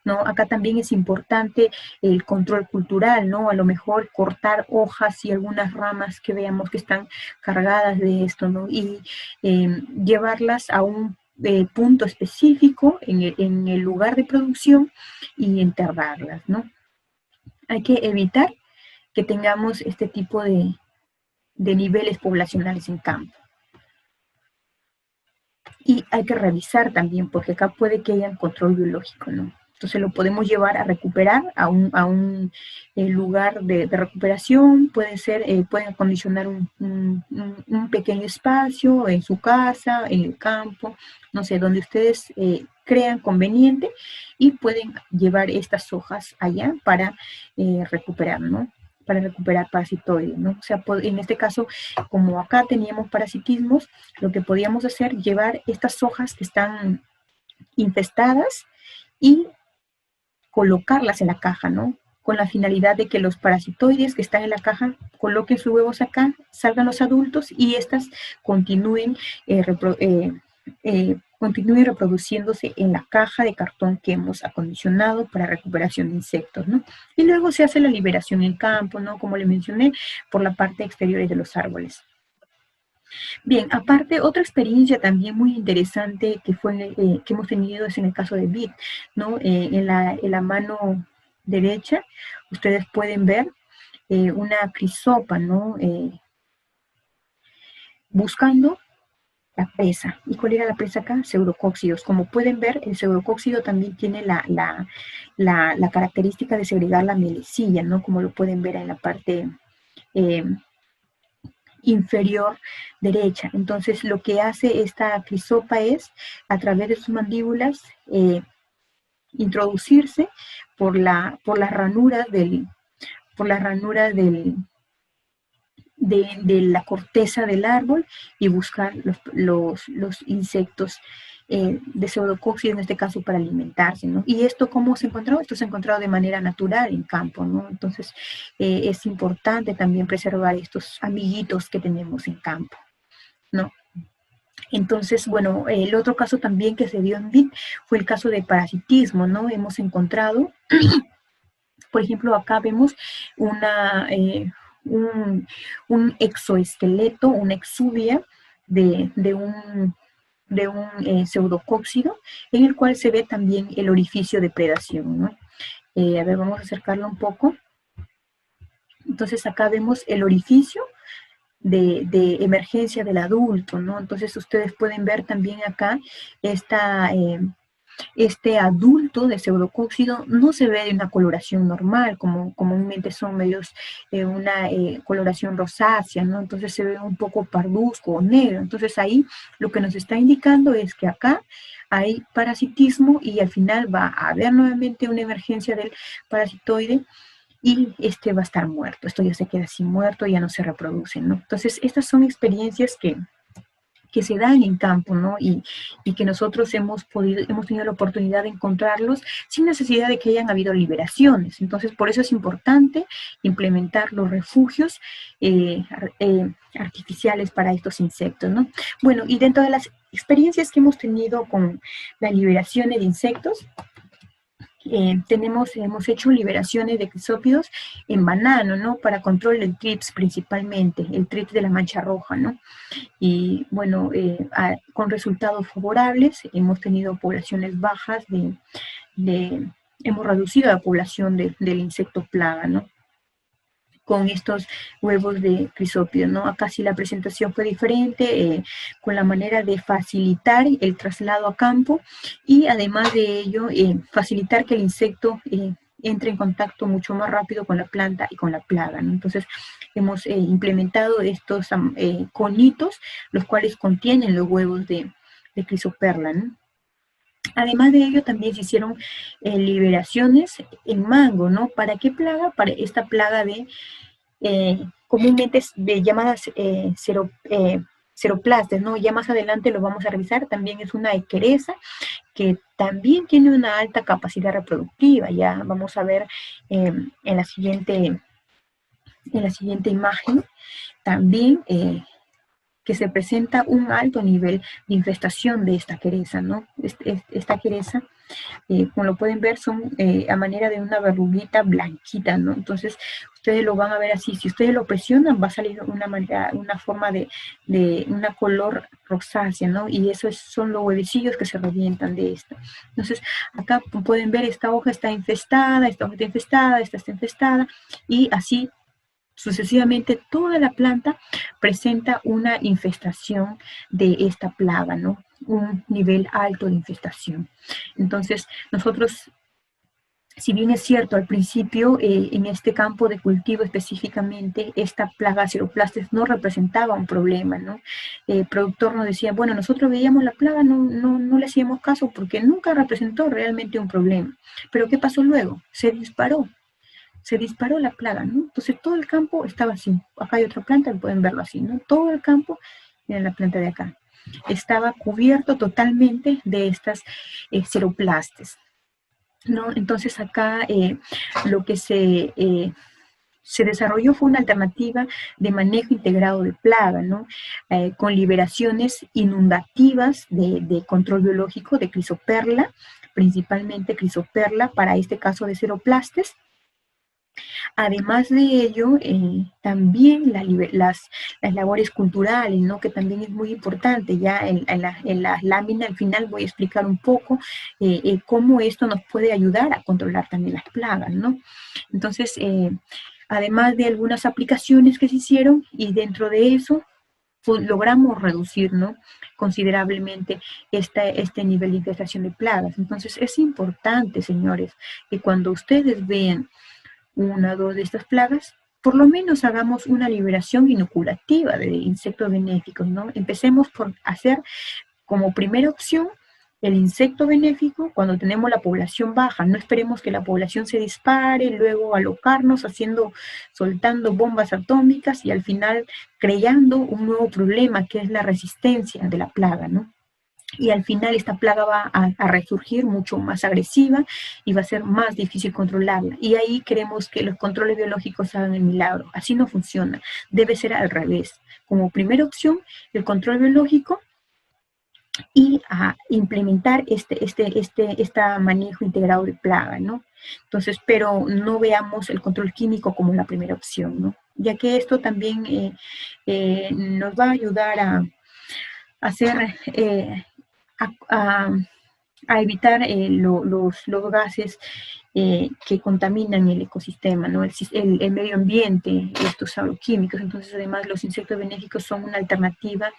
¿no? Acá también es importante el control cultural, ¿no? A lo mejor cortar hojas y algunas ramas que veamos que están cargadas de esto, ¿no? Y llevarlas a un punto específico en el lugar de producción y enterrarlas, ¿no? Hay que evitar que tengamos este tipo de niveles poblacionales en campo. Y hay que revisar también, porque acá puede que haya control biológico, ¿no? Entonces lo podemos llevar a recuperar a un lugar de recuperación, puede ser, pueden acondicionar un pequeño espacio en su casa, en el campo, no sé, donde ustedes crean conveniente, y pueden llevar estas hojas allá para recuperar, ¿no? Para recuperar parasitoides, ¿no? O sea, en este caso, como acá teníamos parasitismos, lo que podíamos hacer, llevar estas hojas que están infestadas y colocarlas en la caja, ¿no? Con la finalidad de que los parasitoides que están en la caja coloquen sus huevos acá, salgan los adultos y estas continúen continúe reproduciéndose en la caja de cartón que hemos acondicionado para recuperación de insectos, ¿no? Y luego se hace la liberación en campo, ¿no? Como le mencioné, por la parte exterior de los árboles. Bien, aparte, otra experiencia también muy interesante que hemos tenido es en el caso de vid, ¿no? En la mano derecha, ustedes pueden ver una crisopa, ¿no? Buscando la presa. ¿Y cuál era la presa acá? Pseudocóxidos. Como pueden ver, el pseudocóxido también tiene la característica de segregar la mielecilla, ¿no? Como lo pueden ver en la parte inferior derecha. Entonces, lo que hace esta crisopa es, a través de sus mandíbulas, introducirse por las ranuras de la corteza del árbol y buscar los insectos de pseudocóxidos, en este caso para alimentarse, ¿no? ¿Y esto cómo se encontró? Esto se ha encontrado de manera natural en campo, ¿no? Entonces es importante también preservar estos amiguitos que tenemos en campo, ¿no? Entonces, bueno, el otro caso también que se dio en vid fue el caso de parasitismo, ¿no? Hemos encontrado, por ejemplo, acá vemos un exoesqueleto, una exuvia de un pseudocóxido, en el cual se ve también el orificio de predación, ¿no? A ver, vamos a acercarlo un poco. Entonces acá vemos el orificio de emergencia del adulto, ¿no? Entonces ustedes pueden ver también acá este adulto de pseudocóxido no se ve de una coloración normal, como comúnmente son medios de una coloración rosácea, ¿no? Entonces se ve un poco parduzco o negro. Entonces ahí lo que nos está indicando es que acá hay parasitismo y al final va a haber nuevamente una emergencia del parasitoide y este va a estar muerto. Esto ya se queda así muerto, ya no se reproduce, ¿no? Entonces estas son experiencias que se dan en campo, ¿no? Y que nosotros hemos tenido la oportunidad de encontrarlos sin necesidad de que hayan habido liberaciones. Entonces, por eso es importante implementar los refugios artificiales para estos insectos, ¿no? Bueno, y dentro de las experiencias que hemos tenido con la liberación de insectos. Hemos hecho liberaciones de crisópidos en banano, ¿no? Para control del trips principalmente, el trips de la mancha roja, ¿no? Y bueno, con resultados favorables, hemos tenido poblaciones bajas hemos reducido la población del insecto plaga, ¿no? Con estos huevos de crisópido, ¿no? Acá sí la presentación fue diferente, con la manera de facilitar el traslado a campo y además de ello, facilitar que el insecto entre en contacto mucho más rápido con la planta y con la plaga, ¿no? Entonces, hemos implementado estos conitos, los cuales contienen los huevos de crisoperla, ¿no? Además de ello, también se hicieron liberaciones en mango, ¿no? ¿Para qué plaga? Para esta plaga de comúnmente llamadas ceroplastes, ¿no? Ya más adelante lo vamos a revisar. También es una equereza que también tiene una alta capacidad reproductiva. Ya vamos a ver en la siguiente imagen también que se presenta un alto nivel de infestación de esta quereza, ¿no? Esta quereza, como lo pueden ver, son a manera de una verruguita blanquita, ¿no? Entonces, ustedes lo van a ver así. Si ustedes lo presionan, va a salir una forma de una color rosácea, ¿no? Y esos son los huevecillos que se revientan de esto. Entonces, acá pueden ver, esta hoja está infestada, esta hoja está infestada, esta está infestada, y así sucesivamente toda la planta presenta una infestación de esta plaga, ¿no? Un nivel alto de infestación. Entonces, nosotros, si bien es cierto, al principio, en este campo de cultivo específicamente, esta plaga ceroplastes no representaba un problema, ¿no? El productor nos decía, bueno, nosotros veíamos la plaga, no le hacíamos caso porque nunca representó realmente un problema. Pero ¿qué pasó luego? Se disparó la plaga, ¿no? Entonces todo el campo estaba así. Acá hay otra planta, pueden verlo así, ¿no? Todo el campo, miren la planta de acá, estaba cubierto totalmente de estas ceroplastes, ¿no? Entonces acá lo que se desarrolló fue una alternativa de manejo integrado de plaga, ¿no? Con liberaciones inundativas de control biológico de crisoperla, principalmente crisoperla para este caso de ceroplastes. Además de ello, también las labores culturales, ¿no? Que también es muy importante. Ya en la lámina al final voy a explicar un poco cómo esto nos puede ayudar a controlar también las plagas, ¿no? Entonces, además de algunas aplicaciones que se hicieron, y dentro de eso, pues, logramos reducir, ¿no? Considerablemente este nivel de infestación de plagas. Entonces, es importante, señores, que cuando ustedes vean una o dos de estas plagas, por lo menos hagamos una liberación inoculativa de insectos benéficos, ¿no? Empecemos por hacer como primera opción el insecto benéfico cuando tenemos la población baja. No esperemos que la población se dispare, luego alocarnos soltando bombas atómicas y al final creando un nuevo problema que es la resistencia de la plaga, ¿no? Y al final esta plaga va a resurgir mucho más agresiva y va a ser más difícil controlarla. Y ahí queremos que los controles biológicos hagan el milagro. Así no funciona. Debe ser al revés. Como primera opción, el control biológico y a implementar este manejo integrado de plaga, ¿no? Entonces, pero no veamos el control químico como la primera opción, ¿no? Ya que esto también nos va a ayudar a hacer... a evitar los gases que contaminan el ecosistema, ¿no? el medio ambiente, estos agroquímicos. Entonces, además, los insectos benéficos son una alternativa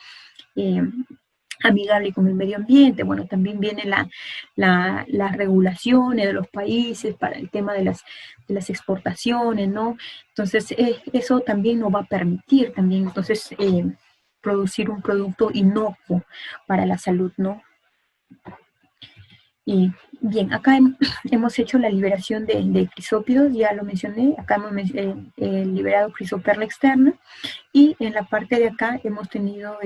amigable con el medio ambiente. Bueno, también viene las regulaciones de los países para el tema de las exportaciones, ¿no? Entonces, eso también nos va a permitir también, entonces, producir un producto inocuo para la salud, ¿no? Y bien, acá hemos hecho la liberación de crisópidos, ya lo mencioné, acá hemos liberado crisoperla externa, y en la parte de acá hemos tenido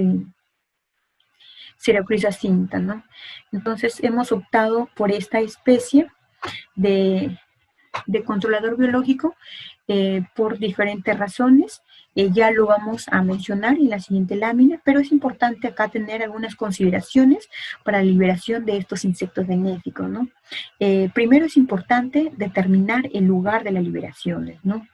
Cereocryza cinta, ¿no? Entonces hemos optado por esta especie de controlador biológico por diferentes razones. Ya lo vamos a mencionar en la siguiente lámina, pero es importante acá tener algunas consideraciones para la liberación de estos insectos benéficos, ¿no? Primero es importante determinar el lugar de las liberaciones, ¿no?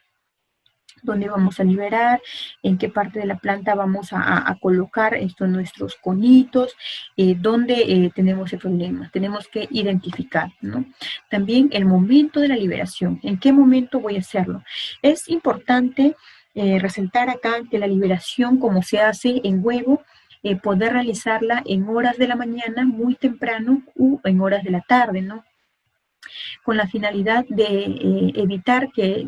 Dónde vamos a liberar, en qué parte de la planta vamos a colocar nuestros conitos, dónde tenemos el problema. Tenemos que identificar, ¿no? También el momento de la liberación, en qué momento voy a hacerlo. Es importante resaltar acá que la liberación, como se hace en huevo, poder realizarla en horas de la mañana, muy temprano, u en horas de la tarde, ¿no? Con la finalidad de evitar que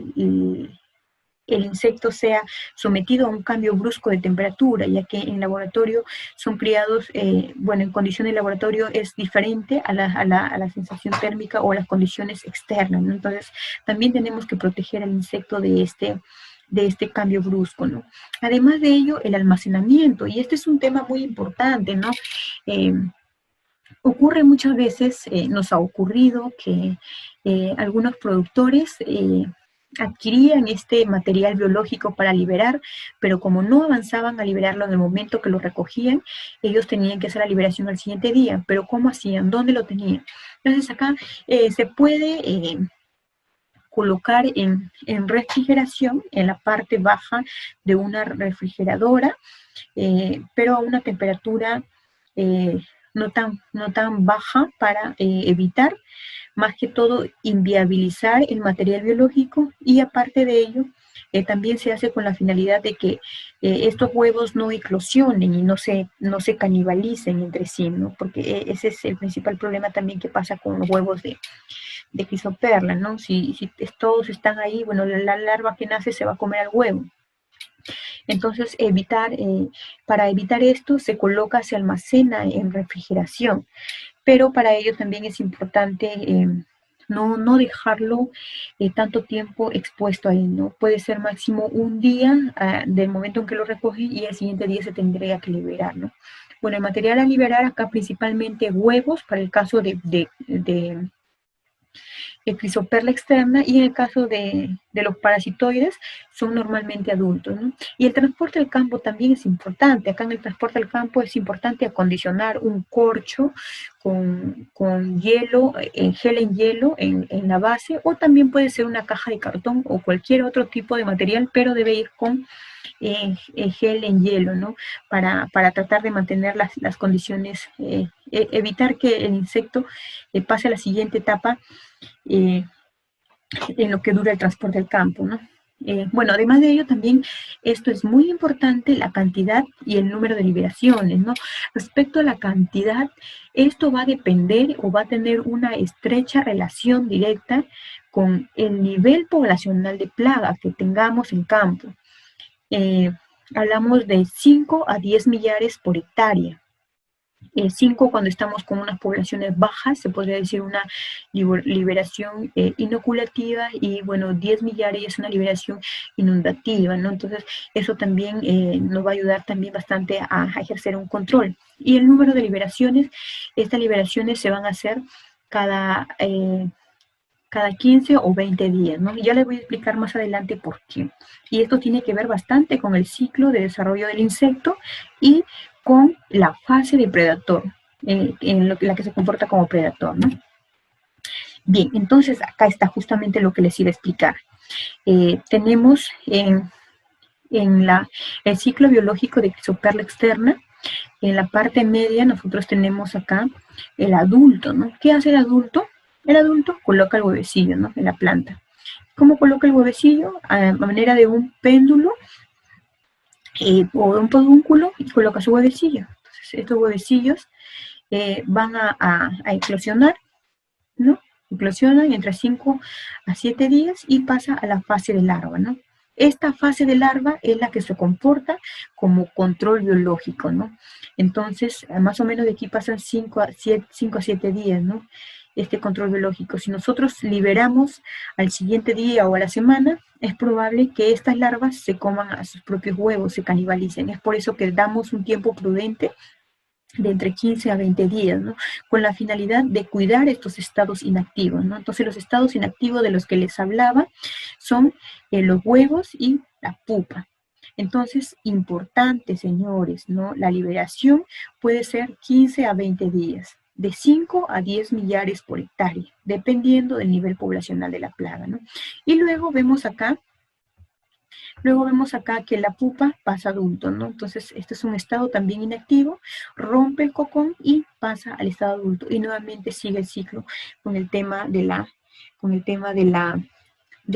el insecto sea sometido a un cambio brusco de temperatura, ya que en laboratorio son criados, bueno, en condiciones de laboratorio es diferente a la sensación térmica o a las condiciones externas, ¿no? Entonces, también tenemos que proteger al insecto de este cambio brusco, ¿no? Además de ello, el almacenamiento, y este es un tema muy importante, ¿no? Ocurre muchas veces, nos ha ocurrido que algunos productores adquirían este material biológico para liberar, pero como no avanzaban a liberarlo en el momento que lo recogían, ellos tenían que hacer la liberación al siguiente día. Pero ¿cómo hacían? ¿Dónde lo tenían? Entonces acá se puede colocar en refrigeración, en la parte baja de una refrigeradora, pero a una temperatura no tan baja para evitar, más que todo, inviabilizar el material biológico, y aparte de ello, también se hace con la finalidad de que estos huevos no eclosionen y no se canibalicen entre sí, ¿no? Porque ese es el principal problema también que pasa con los huevos de Crisoperla, ¿no? Si todos están ahí, bueno, la larva que nace se va a comer al huevo. Entonces, para evitar esto, se coloca, se almacena en refrigeración, pero para ello también es importante no dejarlo tanto tiempo expuesto ahí, ¿no? Puede ser máximo un día del momento en que lo recogí, y el siguiente día se tendría que liberar, ¿no? Bueno, el material a liberar acá principalmente huevos, para el caso de Crisoperla externa, y en el caso de los parasitoides son normalmente adultos, ¿no? Y el transporte al campo también es importante. Acá en el transporte al campo es importante acondicionar un corcho con hielo, gel en hielo en la base, o también puede ser una caja de cartón o cualquier otro tipo de material, pero debe ir con gel en hielo, ¿no? Para tratar de mantener las condiciones, evitar que el insecto pase a la siguiente etapa en lo que dura el transporte al campo, ¿no? Bueno, además de ello, también esto es muy importante, la cantidad y el número de liberaciones, ¿no? Respecto a la cantidad, esto va a depender o va a tener una estrecha relación directa con el nivel poblacional de plaga que tengamos en campo. Hablamos de 5 a 10 millares por hectárea. 5 cuando estamos con unas poblaciones bajas, se podría decir una liberación inoculativa, y bueno, 10 millares es una liberación inundativa, ¿no? Entonces, eso también nos va a ayudar también bastante a ejercer un control. Y el número de liberaciones, estas liberaciones se van a hacer cada 15 o 20 días, ¿no? Ya les voy a explicar más adelante por qué. Y esto tiene que ver bastante con el ciclo de desarrollo del insecto y con la fase de predator, en la que se comporta como predator, ¿no? Bien, entonces acá está justamente lo que les iba a explicar. Tenemos el ciclo biológico de Crisoperla externa. En la parte media nosotros tenemos acá el adulto, ¿no? ¿Qué hace el adulto? El adulto coloca el huevecillo, ¿no? En la planta. ¿Cómo coloca el huevecillo? A manera de un péndulo o de un pedúnculo, y coloca su huevecillo. Entonces, estos huevecillos van a eclosionar, ¿no? Eclosionan entre 5 a 7 días y pasa a la fase de larva, ¿no? Esta fase de larva es la que se comporta como control biológico, ¿no? Entonces, más o menos de aquí pasan 5 a 7 días, ¿no? Este control biológico. Si nosotros liberamos al siguiente día o a la semana, es probable que estas larvas se coman a sus propios huevos, se canibalicen. Es por eso que damos un tiempo prudente de entre 15 a 20 días, ¿no? Con la finalidad de cuidar estos estados inactivos, ¿no? Entonces, los estados inactivos de los que les hablaba son los huevos y la pupa. Entonces, importante, señores, ¿no? La liberación puede ser 15 a 20 días, de 5 a 10 millares por hectárea, dependiendo del nivel poblacional de la plaga, ¿no? Y luego vemos acá que la pupa pasa adulto, ¿no? Entonces, este es un estado también inactivo, rompe el cocón y pasa al estado adulto. Y nuevamente sigue el ciclo con el tema de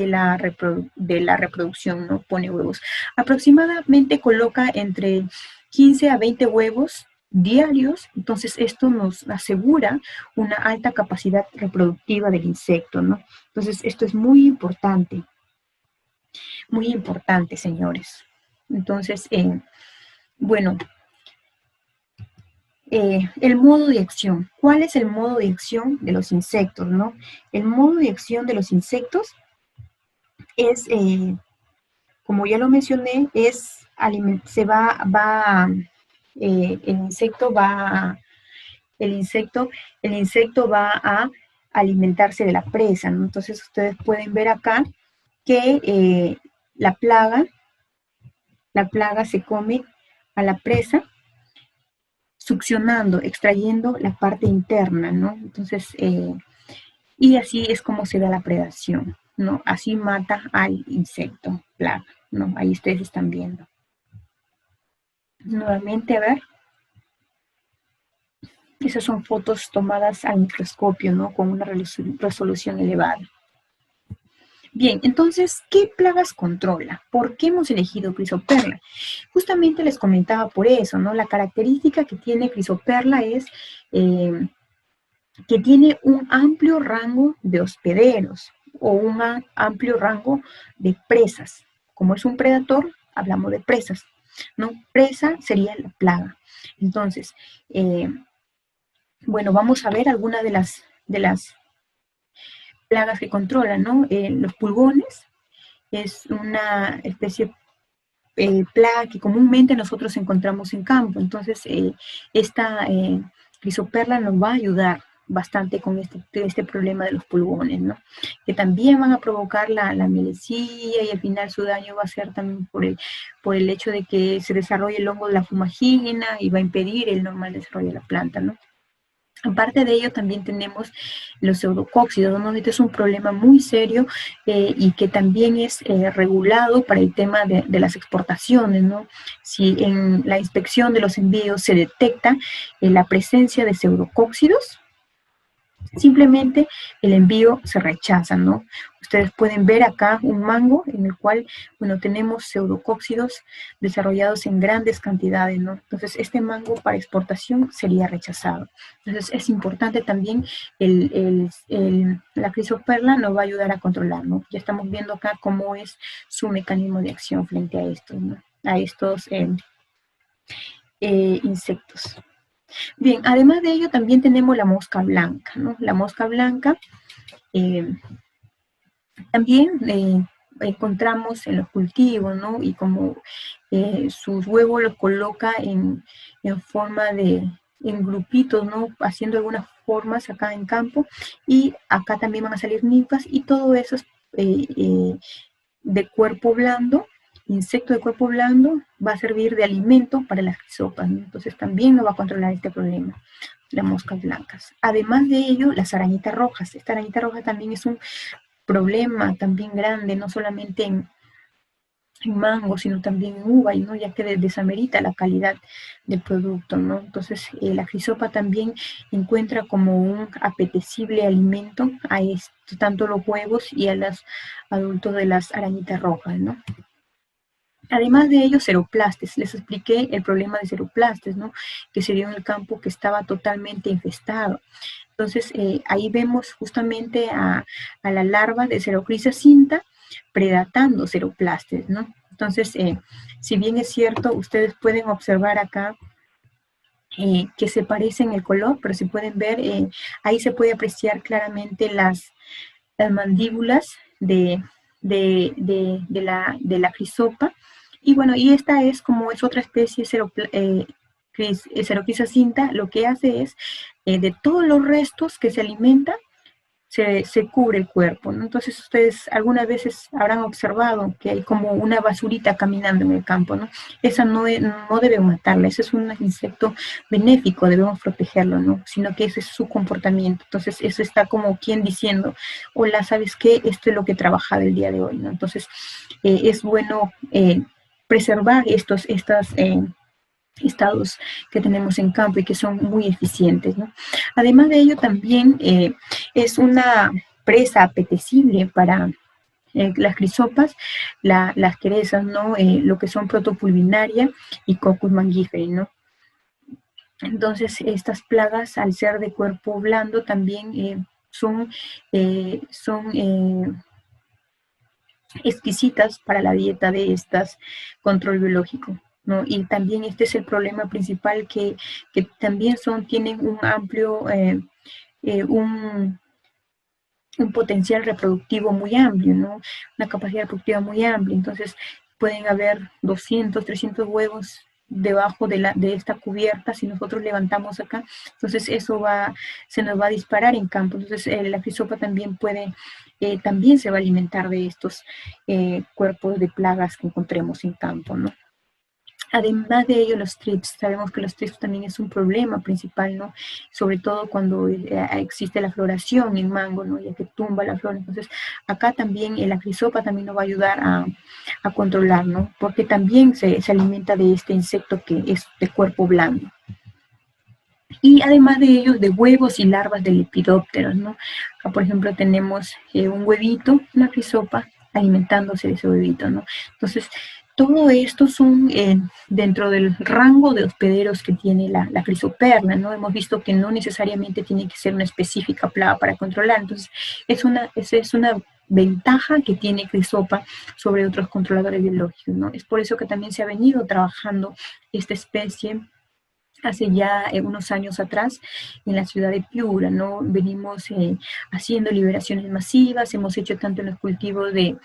la reproducción, ¿no? Pone huevos. Aproximadamente coloca entre 15 a 20 huevos diarios, entonces esto nos asegura una alta capacidad reproductiva del insecto, ¿no? Entonces, esto es muy importante, señores. Entonces, bueno, el modo de acción. ¿Cuál es el modo de acción de los insectos, no? El modo de acción de los insectos es, como ya lo mencioné, es el insecto va a alimentarse de la presa, ¿no? Entonces ustedes pueden ver acá que la plaga se come a la presa succionando, extrayendo la parte interna, ¿no? Entonces, y así es como se da la predación, ¿no? Así mata al insecto plaga, ¿no? Ahí ustedes están viendo. Nuevamente, a ver. Esas son fotos tomadas al microscopio, ¿no? Con una resolución elevada. Bien, entonces, ¿qué plagas controla? ¿Por qué hemos elegido Crisoperla? Justamente les comentaba por eso, ¿no? La característica que tiene Crisoperla es que tiene un amplio rango de hospederos o un amplio rango de presas. Como es un predador, hablamos de presas, ¿no? Presa sería la plaga. Entonces, bueno, vamos a ver algunas de las plagas que controlan, ¿no? Los pulgones es una especie plaga que comúnmente nosotros encontramos en campo. Entonces, esta Crisoperla nos va a ayudar bastante con este problema de los pulgones, ¿no? Que también van a provocar la mielesía y al final su daño va a ser también por el hecho de que se desarrolle el hongo de la fumagina y va a impedir el normal desarrollo de la planta, ¿no? Aparte de ello, también tenemos los pseudocócidos, ¿no? Este es un problema muy serio y que también es regulado para el tema de las exportaciones, ¿no? Si en la inspección de los envíos se detecta la presencia de pseudocócidos, simplemente el envío se rechaza, ¿no? Ustedes pueden ver acá un mango en el cual, bueno, tenemos pseudocócidos desarrollados en grandes cantidades, ¿no? Entonces, este mango para exportación sería rechazado. Entonces, es importante también, la Crisoperla nos va a ayudar a controlar, ¿no? Ya estamos viendo acá cómo es su mecanismo de acción frente a esto, ¿no? A estos insectos. Bien, además de ello también tenemos la mosca blanca, ¿no? La mosca blanca también encontramos en los cultivos, ¿no? Y como sus huevos los coloca en forma en grupitos, ¿no? Haciendo algunas formas acá en campo y acá también van a salir ninfas y todo eso es de cuerpo blando, insecto de cuerpo blando, va a servir de alimento para las crisopas, ¿no? Entonces también nos va a controlar este problema, las moscas blancas. Además de ello, las arañitas rojas. Esta arañita roja también es un problema también grande, no solamente en mango, sino también en uva, ¿no? Ya que desamerita la calidad del producto, ¿no? Entonces, la crisopa también encuentra como un apetecible alimento a esto, tanto los huevos y a los adultos de las arañitas rojas, ¿no? Además de ello, ceroplastes. Les expliqué el problema de ceroplastes, ¿no? Que se dio en el campo que estaba totalmente infestado. Entonces, ahí vemos justamente a la larva de Cerocrisa cinta predatando ceroplastes, ¿no? Entonces, si bien es cierto, ustedes pueden observar acá que se parece en el color, pero si pueden ver, ahí se puede apreciar claramente las mandíbulas de la crisopa. Y bueno, y esta es como es otra especie Cerocrisa cinta, lo que hace es, de todos los restos que se alimentan, se cubre el cuerpo, ¿no? Entonces ustedes algunas veces habrán observado que hay como una basurita caminando en el campo, ¿no? Esa no debe matarla, ese es un insecto benéfico, debemos protegerlo, ¿no? Sino que ese es su comportamiento. Entonces eso está como quien diciendo, hola, ¿sabes qué? Esto es lo que he trabajado el día de hoy, ¿no? Entonces es bueno preservar estas estados que tenemos en campo y que son muy eficientes, ¿no? Además de ello, también es una presa apetecible para las crisopas, las querezas, ¿no? Lo que son protopulvinaria y Coccus mangiferi, ¿no? Entonces, estas plagas, al ser de cuerpo blando, también son exquisitas para la dieta de estas control biológico, ¿no? Y también este es el problema principal que también tienen un amplio, un potencial reproductivo muy amplio, ¿no? Una capacidad reproductiva muy amplia. Entonces pueden haber 200, 300 huevos debajo de esta cubierta si nosotros levantamos acá. Entonces eso se nos va a disparar en campo. Entonces la crisopa también también se va a alimentar de estos cuerpos de plagas que encontremos en campo, ¿no? Además de ello, los trips, sabemos que los trips también es un problema principal, ¿no? Sobre todo cuando existe la floración en mango, ¿no? Ya que tumba la flor. Entonces, acá también la crisopa también nos va a ayudar a controlar, ¿no? Porque también se alimenta de este insecto que es de cuerpo blando. Y además de ellos, de huevos y larvas de lepidópteros, ¿no? Acá, por ejemplo, tenemos un huevito, una crisopa, alimentándose de ese huevito, ¿no? Entonces, todo esto son dentro del rango de hospederos que tiene la crisoperla, ¿no? Hemos visto que no necesariamente tiene que ser una específica plaga para controlar. Entonces, esa es una ventaja que tiene crisopa sobre otros controladores biológicos, ¿no? Es por eso que también se ha venido trabajando esta especie hace ya unos años atrás en la ciudad de Piura, ¿no? Venimos haciendo liberaciones masivas, hemos hecho tanto en los cultivos de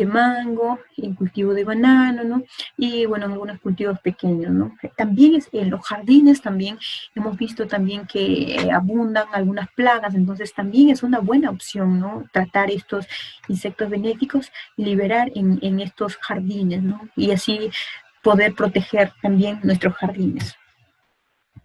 mango, en cultivo de banano, ¿no? Y bueno, en algunos cultivos pequeños, ¿no? También en los jardines también hemos visto también que abundan algunas plagas, entonces también es una buena opción, ¿no? Tratar estos insectos benéficos y liberar en estos jardines, ¿no? Y así poder proteger también nuestros jardines.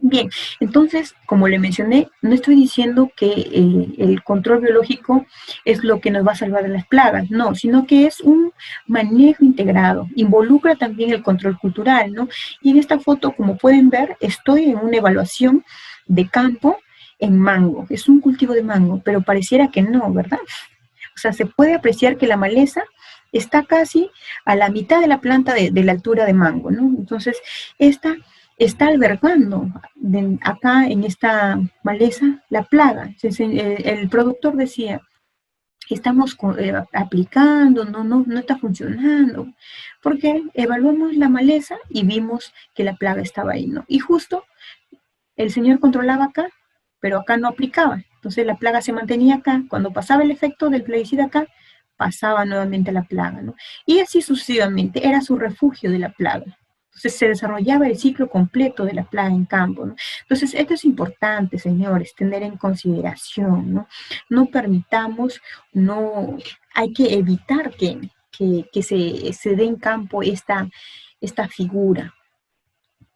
Bien, entonces, como le mencioné, no estoy diciendo que el control biológico es lo que nos va a salvar de las plagas, no, sino que es un manejo integrado, involucra también el control cultural, ¿no? Y en esta foto, como pueden ver, estoy en una evaluación de campo en mango, es un cultivo de mango, pero pareciera que no, ¿verdad? O sea, se puede apreciar que la maleza está casi a la mitad de la planta de la altura de mango, ¿no? Entonces, esta está albergando acá en esta maleza la plaga. El productor decía, estamos aplicando, no está funcionando, porque evaluamos la maleza y vimos que la plaga estaba ahí, ¿no? Y justo el señor controlaba acá, pero acá no aplicaba. Entonces la plaga se mantenía acá. Cuando pasaba el efecto del plaguicida acá, pasaba nuevamente la plaga, ¿no? Y así sucesivamente, era su refugio de la plaga. Entonces se desarrollaba el ciclo completo de la plaga en campo, ¿no? Entonces esto es importante, señores, tener en consideración, ¿no? No permitamos, hay que evitar que se dé en campo esta figura,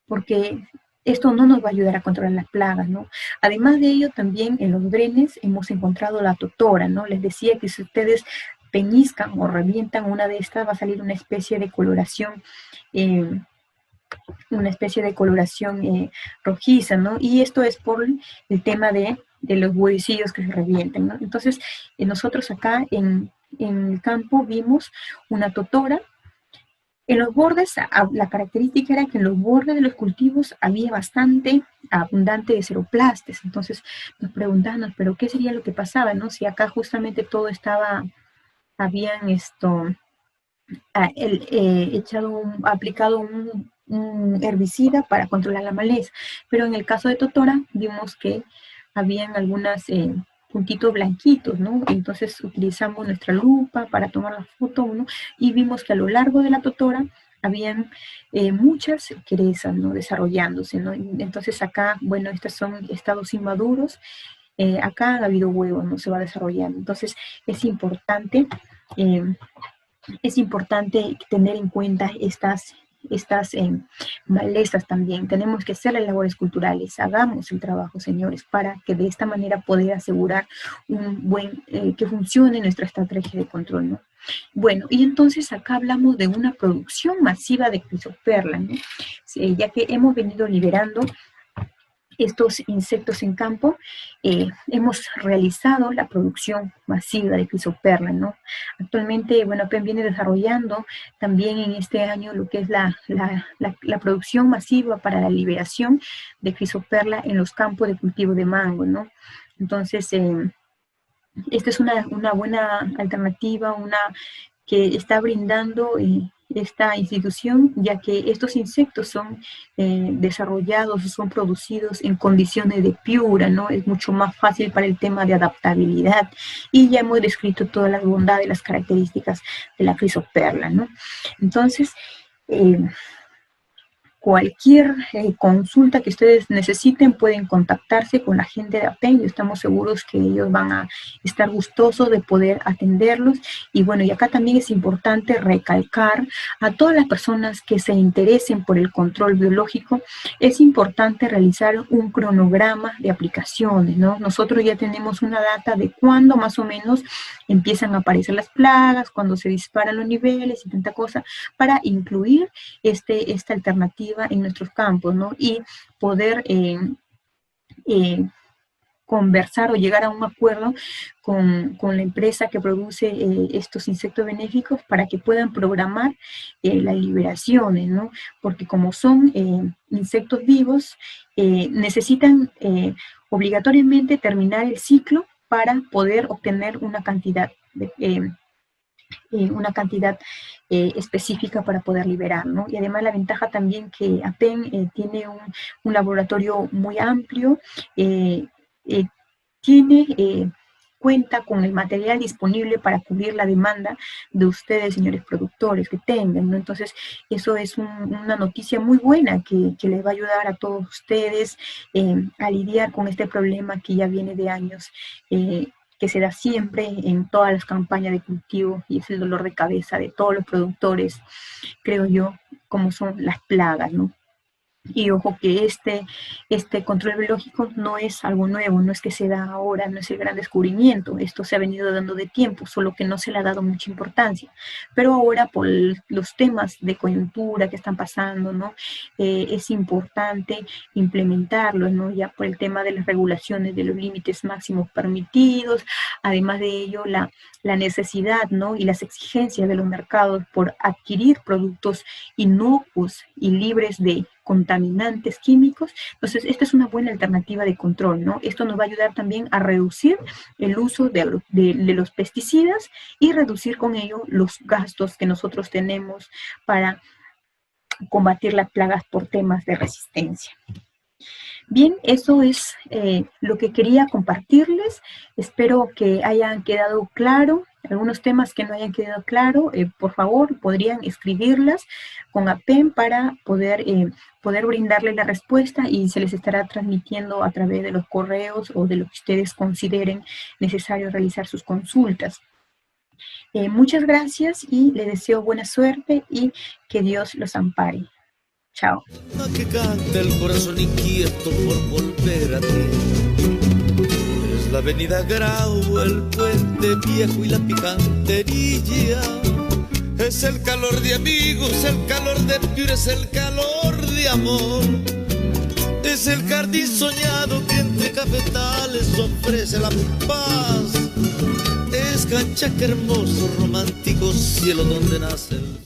porque esto no nos va a ayudar a controlar las plagas, ¿no? Además de ello, también en los drenes hemos encontrado la totora, ¿no? Les decía que si ustedes peñizcan o revientan una de estas, va a salir una especie de coloración, rojiza, ¿no? Y esto es por el tema de los huevecillos que se revienten, ¿no? Entonces, nosotros acá en el campo vimos una totora. En los bordes, la característica era que en los bordes de los cultivos había bastante abundante de ceroplastes. Entonces nos preguntábamos, ¿pero qué sería lo que pasaba? ¿No? Si acá justamente todo habían aplicado un herbicida para controlar la maleza. Pero en el caso de totora vimos que habían algunas puntitos blanquitos, ¿no? Entonces utilizamos nuestra lupa para tomar la foto, ¿no? Y vimos que a lo largo de la totora habían muchas querezas, ¿no? Desarrollándose, ¿no? Entonces acá, bueno, estos son estados inmaduros acá ha habido huevo, no se va desarrollando. Entonces eh, es importante tener en cuenta estas malezas también. Tenemos que hacer las labores culturales, hagamos el trabajo, señores, para que de esta manera poder asegurar que funcione nuestra estrategia de control, ¿no? Bueno, y entonces acá hablamos de una producción masiva de crisoperla, ¿no? Sí, ya que hemos venido liberando estos insectos en campo, hemos realizado la producción masiva de crisoperla, ¿no? Actualmente, bueno, PEN viene desarrollando también en este año lo que es la producción masiva para la liberación de crisoperla en los campos de cultivo de mango, ¿no? Entonces, esta es una buena alternativa, que está brindando esta institución, ya que estos insectos son desarrollados, son producidos en condiciones de piura, ¿no? Es mucho más fácil para el tema de adaptabilidad, y ya hemos descrito todas las bondades, las características de la crisoperla, ¿no? Entonces, cualquier consulta que ustedes necesiten pueden contactarse con la gente de APEN, y estamos seguros que ellos van a estar gustosos de poder atenderlos. Y bueno, y acá también es importante recalcar a todas las personas que se interesen por el control biológico, es importante realizar un cronograma de aplicaciones, ¿no? Nosotros ya tenemos una data de cuándo más o menos empiezan a aparecer las plagas, cuando se disparan los niveles y tanta cosa, para incluir esta alternativa en nuestros campos, ¿no? Y poder conversar o llegar a un acuerdo con la empresa que produce estos insectos benéficos para que puedan programar las liberaciones, ¿no? Porque como son insectos vivos, necesitan obligatoriamente terminar el ciclo para poder obtener una cantidad específica para poder liberar, ¿no? Y además la ventaja también que APEN tiene un laboratorio muy amplio, cuenta con el material disponible para cubrir la demanda de ustedes, señores productores, que tengan, ¿no? Entonces, eso es una noticia muy buena que les va a ayudar a todos ustedes a lidiar con este problema que ya viene de años, que se da siempre en todas las campañas de cultivo, y es el dolor de cabeza de todos los productores, creo yo, como son las plagas, ¿no? Y ojo que este control biológico no es algo nuevo, no es que se da ahora, no es el gran descubrimiento, esto se ha venido dando de tiempo, solo que no se le ha dado mucha importancia. Pero ahora por los temas de coyuntura que están pasando, ¿no? Es importante implementarlo, ¿no? Ya por el tema de las regulaciones de los límites máximos permitidos, además de ello la necesidad, ¿no? Y las exigencias de los mercados por adquirir productos inocuos y libres de contaminantes químicos. Entonces, esta es una buena alternativa de control, ¿no? Esto nos va a ayudar también a reducir el uso de los pesticidas y reducir con ello los gastos que nosotros tenemos para combatir las plagas por temas de resistencia. Bien, eso es lo que quería compartirles. Espero que hayan quedado claro. Algunos temas que no hayan quedado claro, por favor, podrían escribirlas con APEN para poder brindarles la respuesta, y se les estará transmitiendo a través de los correos o de lo que ustedes consideren necesario realizar sus consultas. Muchas gracias y les deseo buena suerte y que Dios los ampare. Chao.
Que canta el corazón inquieto por volver a ti. Es la avenida Grau, el puente viejo y la picantería. Es el calor de amigos, el calor de Piura, es el calor de amor. Es el jardín soñado que entre cafetales ofrece la paz. Es Canchaca hermoso, romántico cielo donde nace el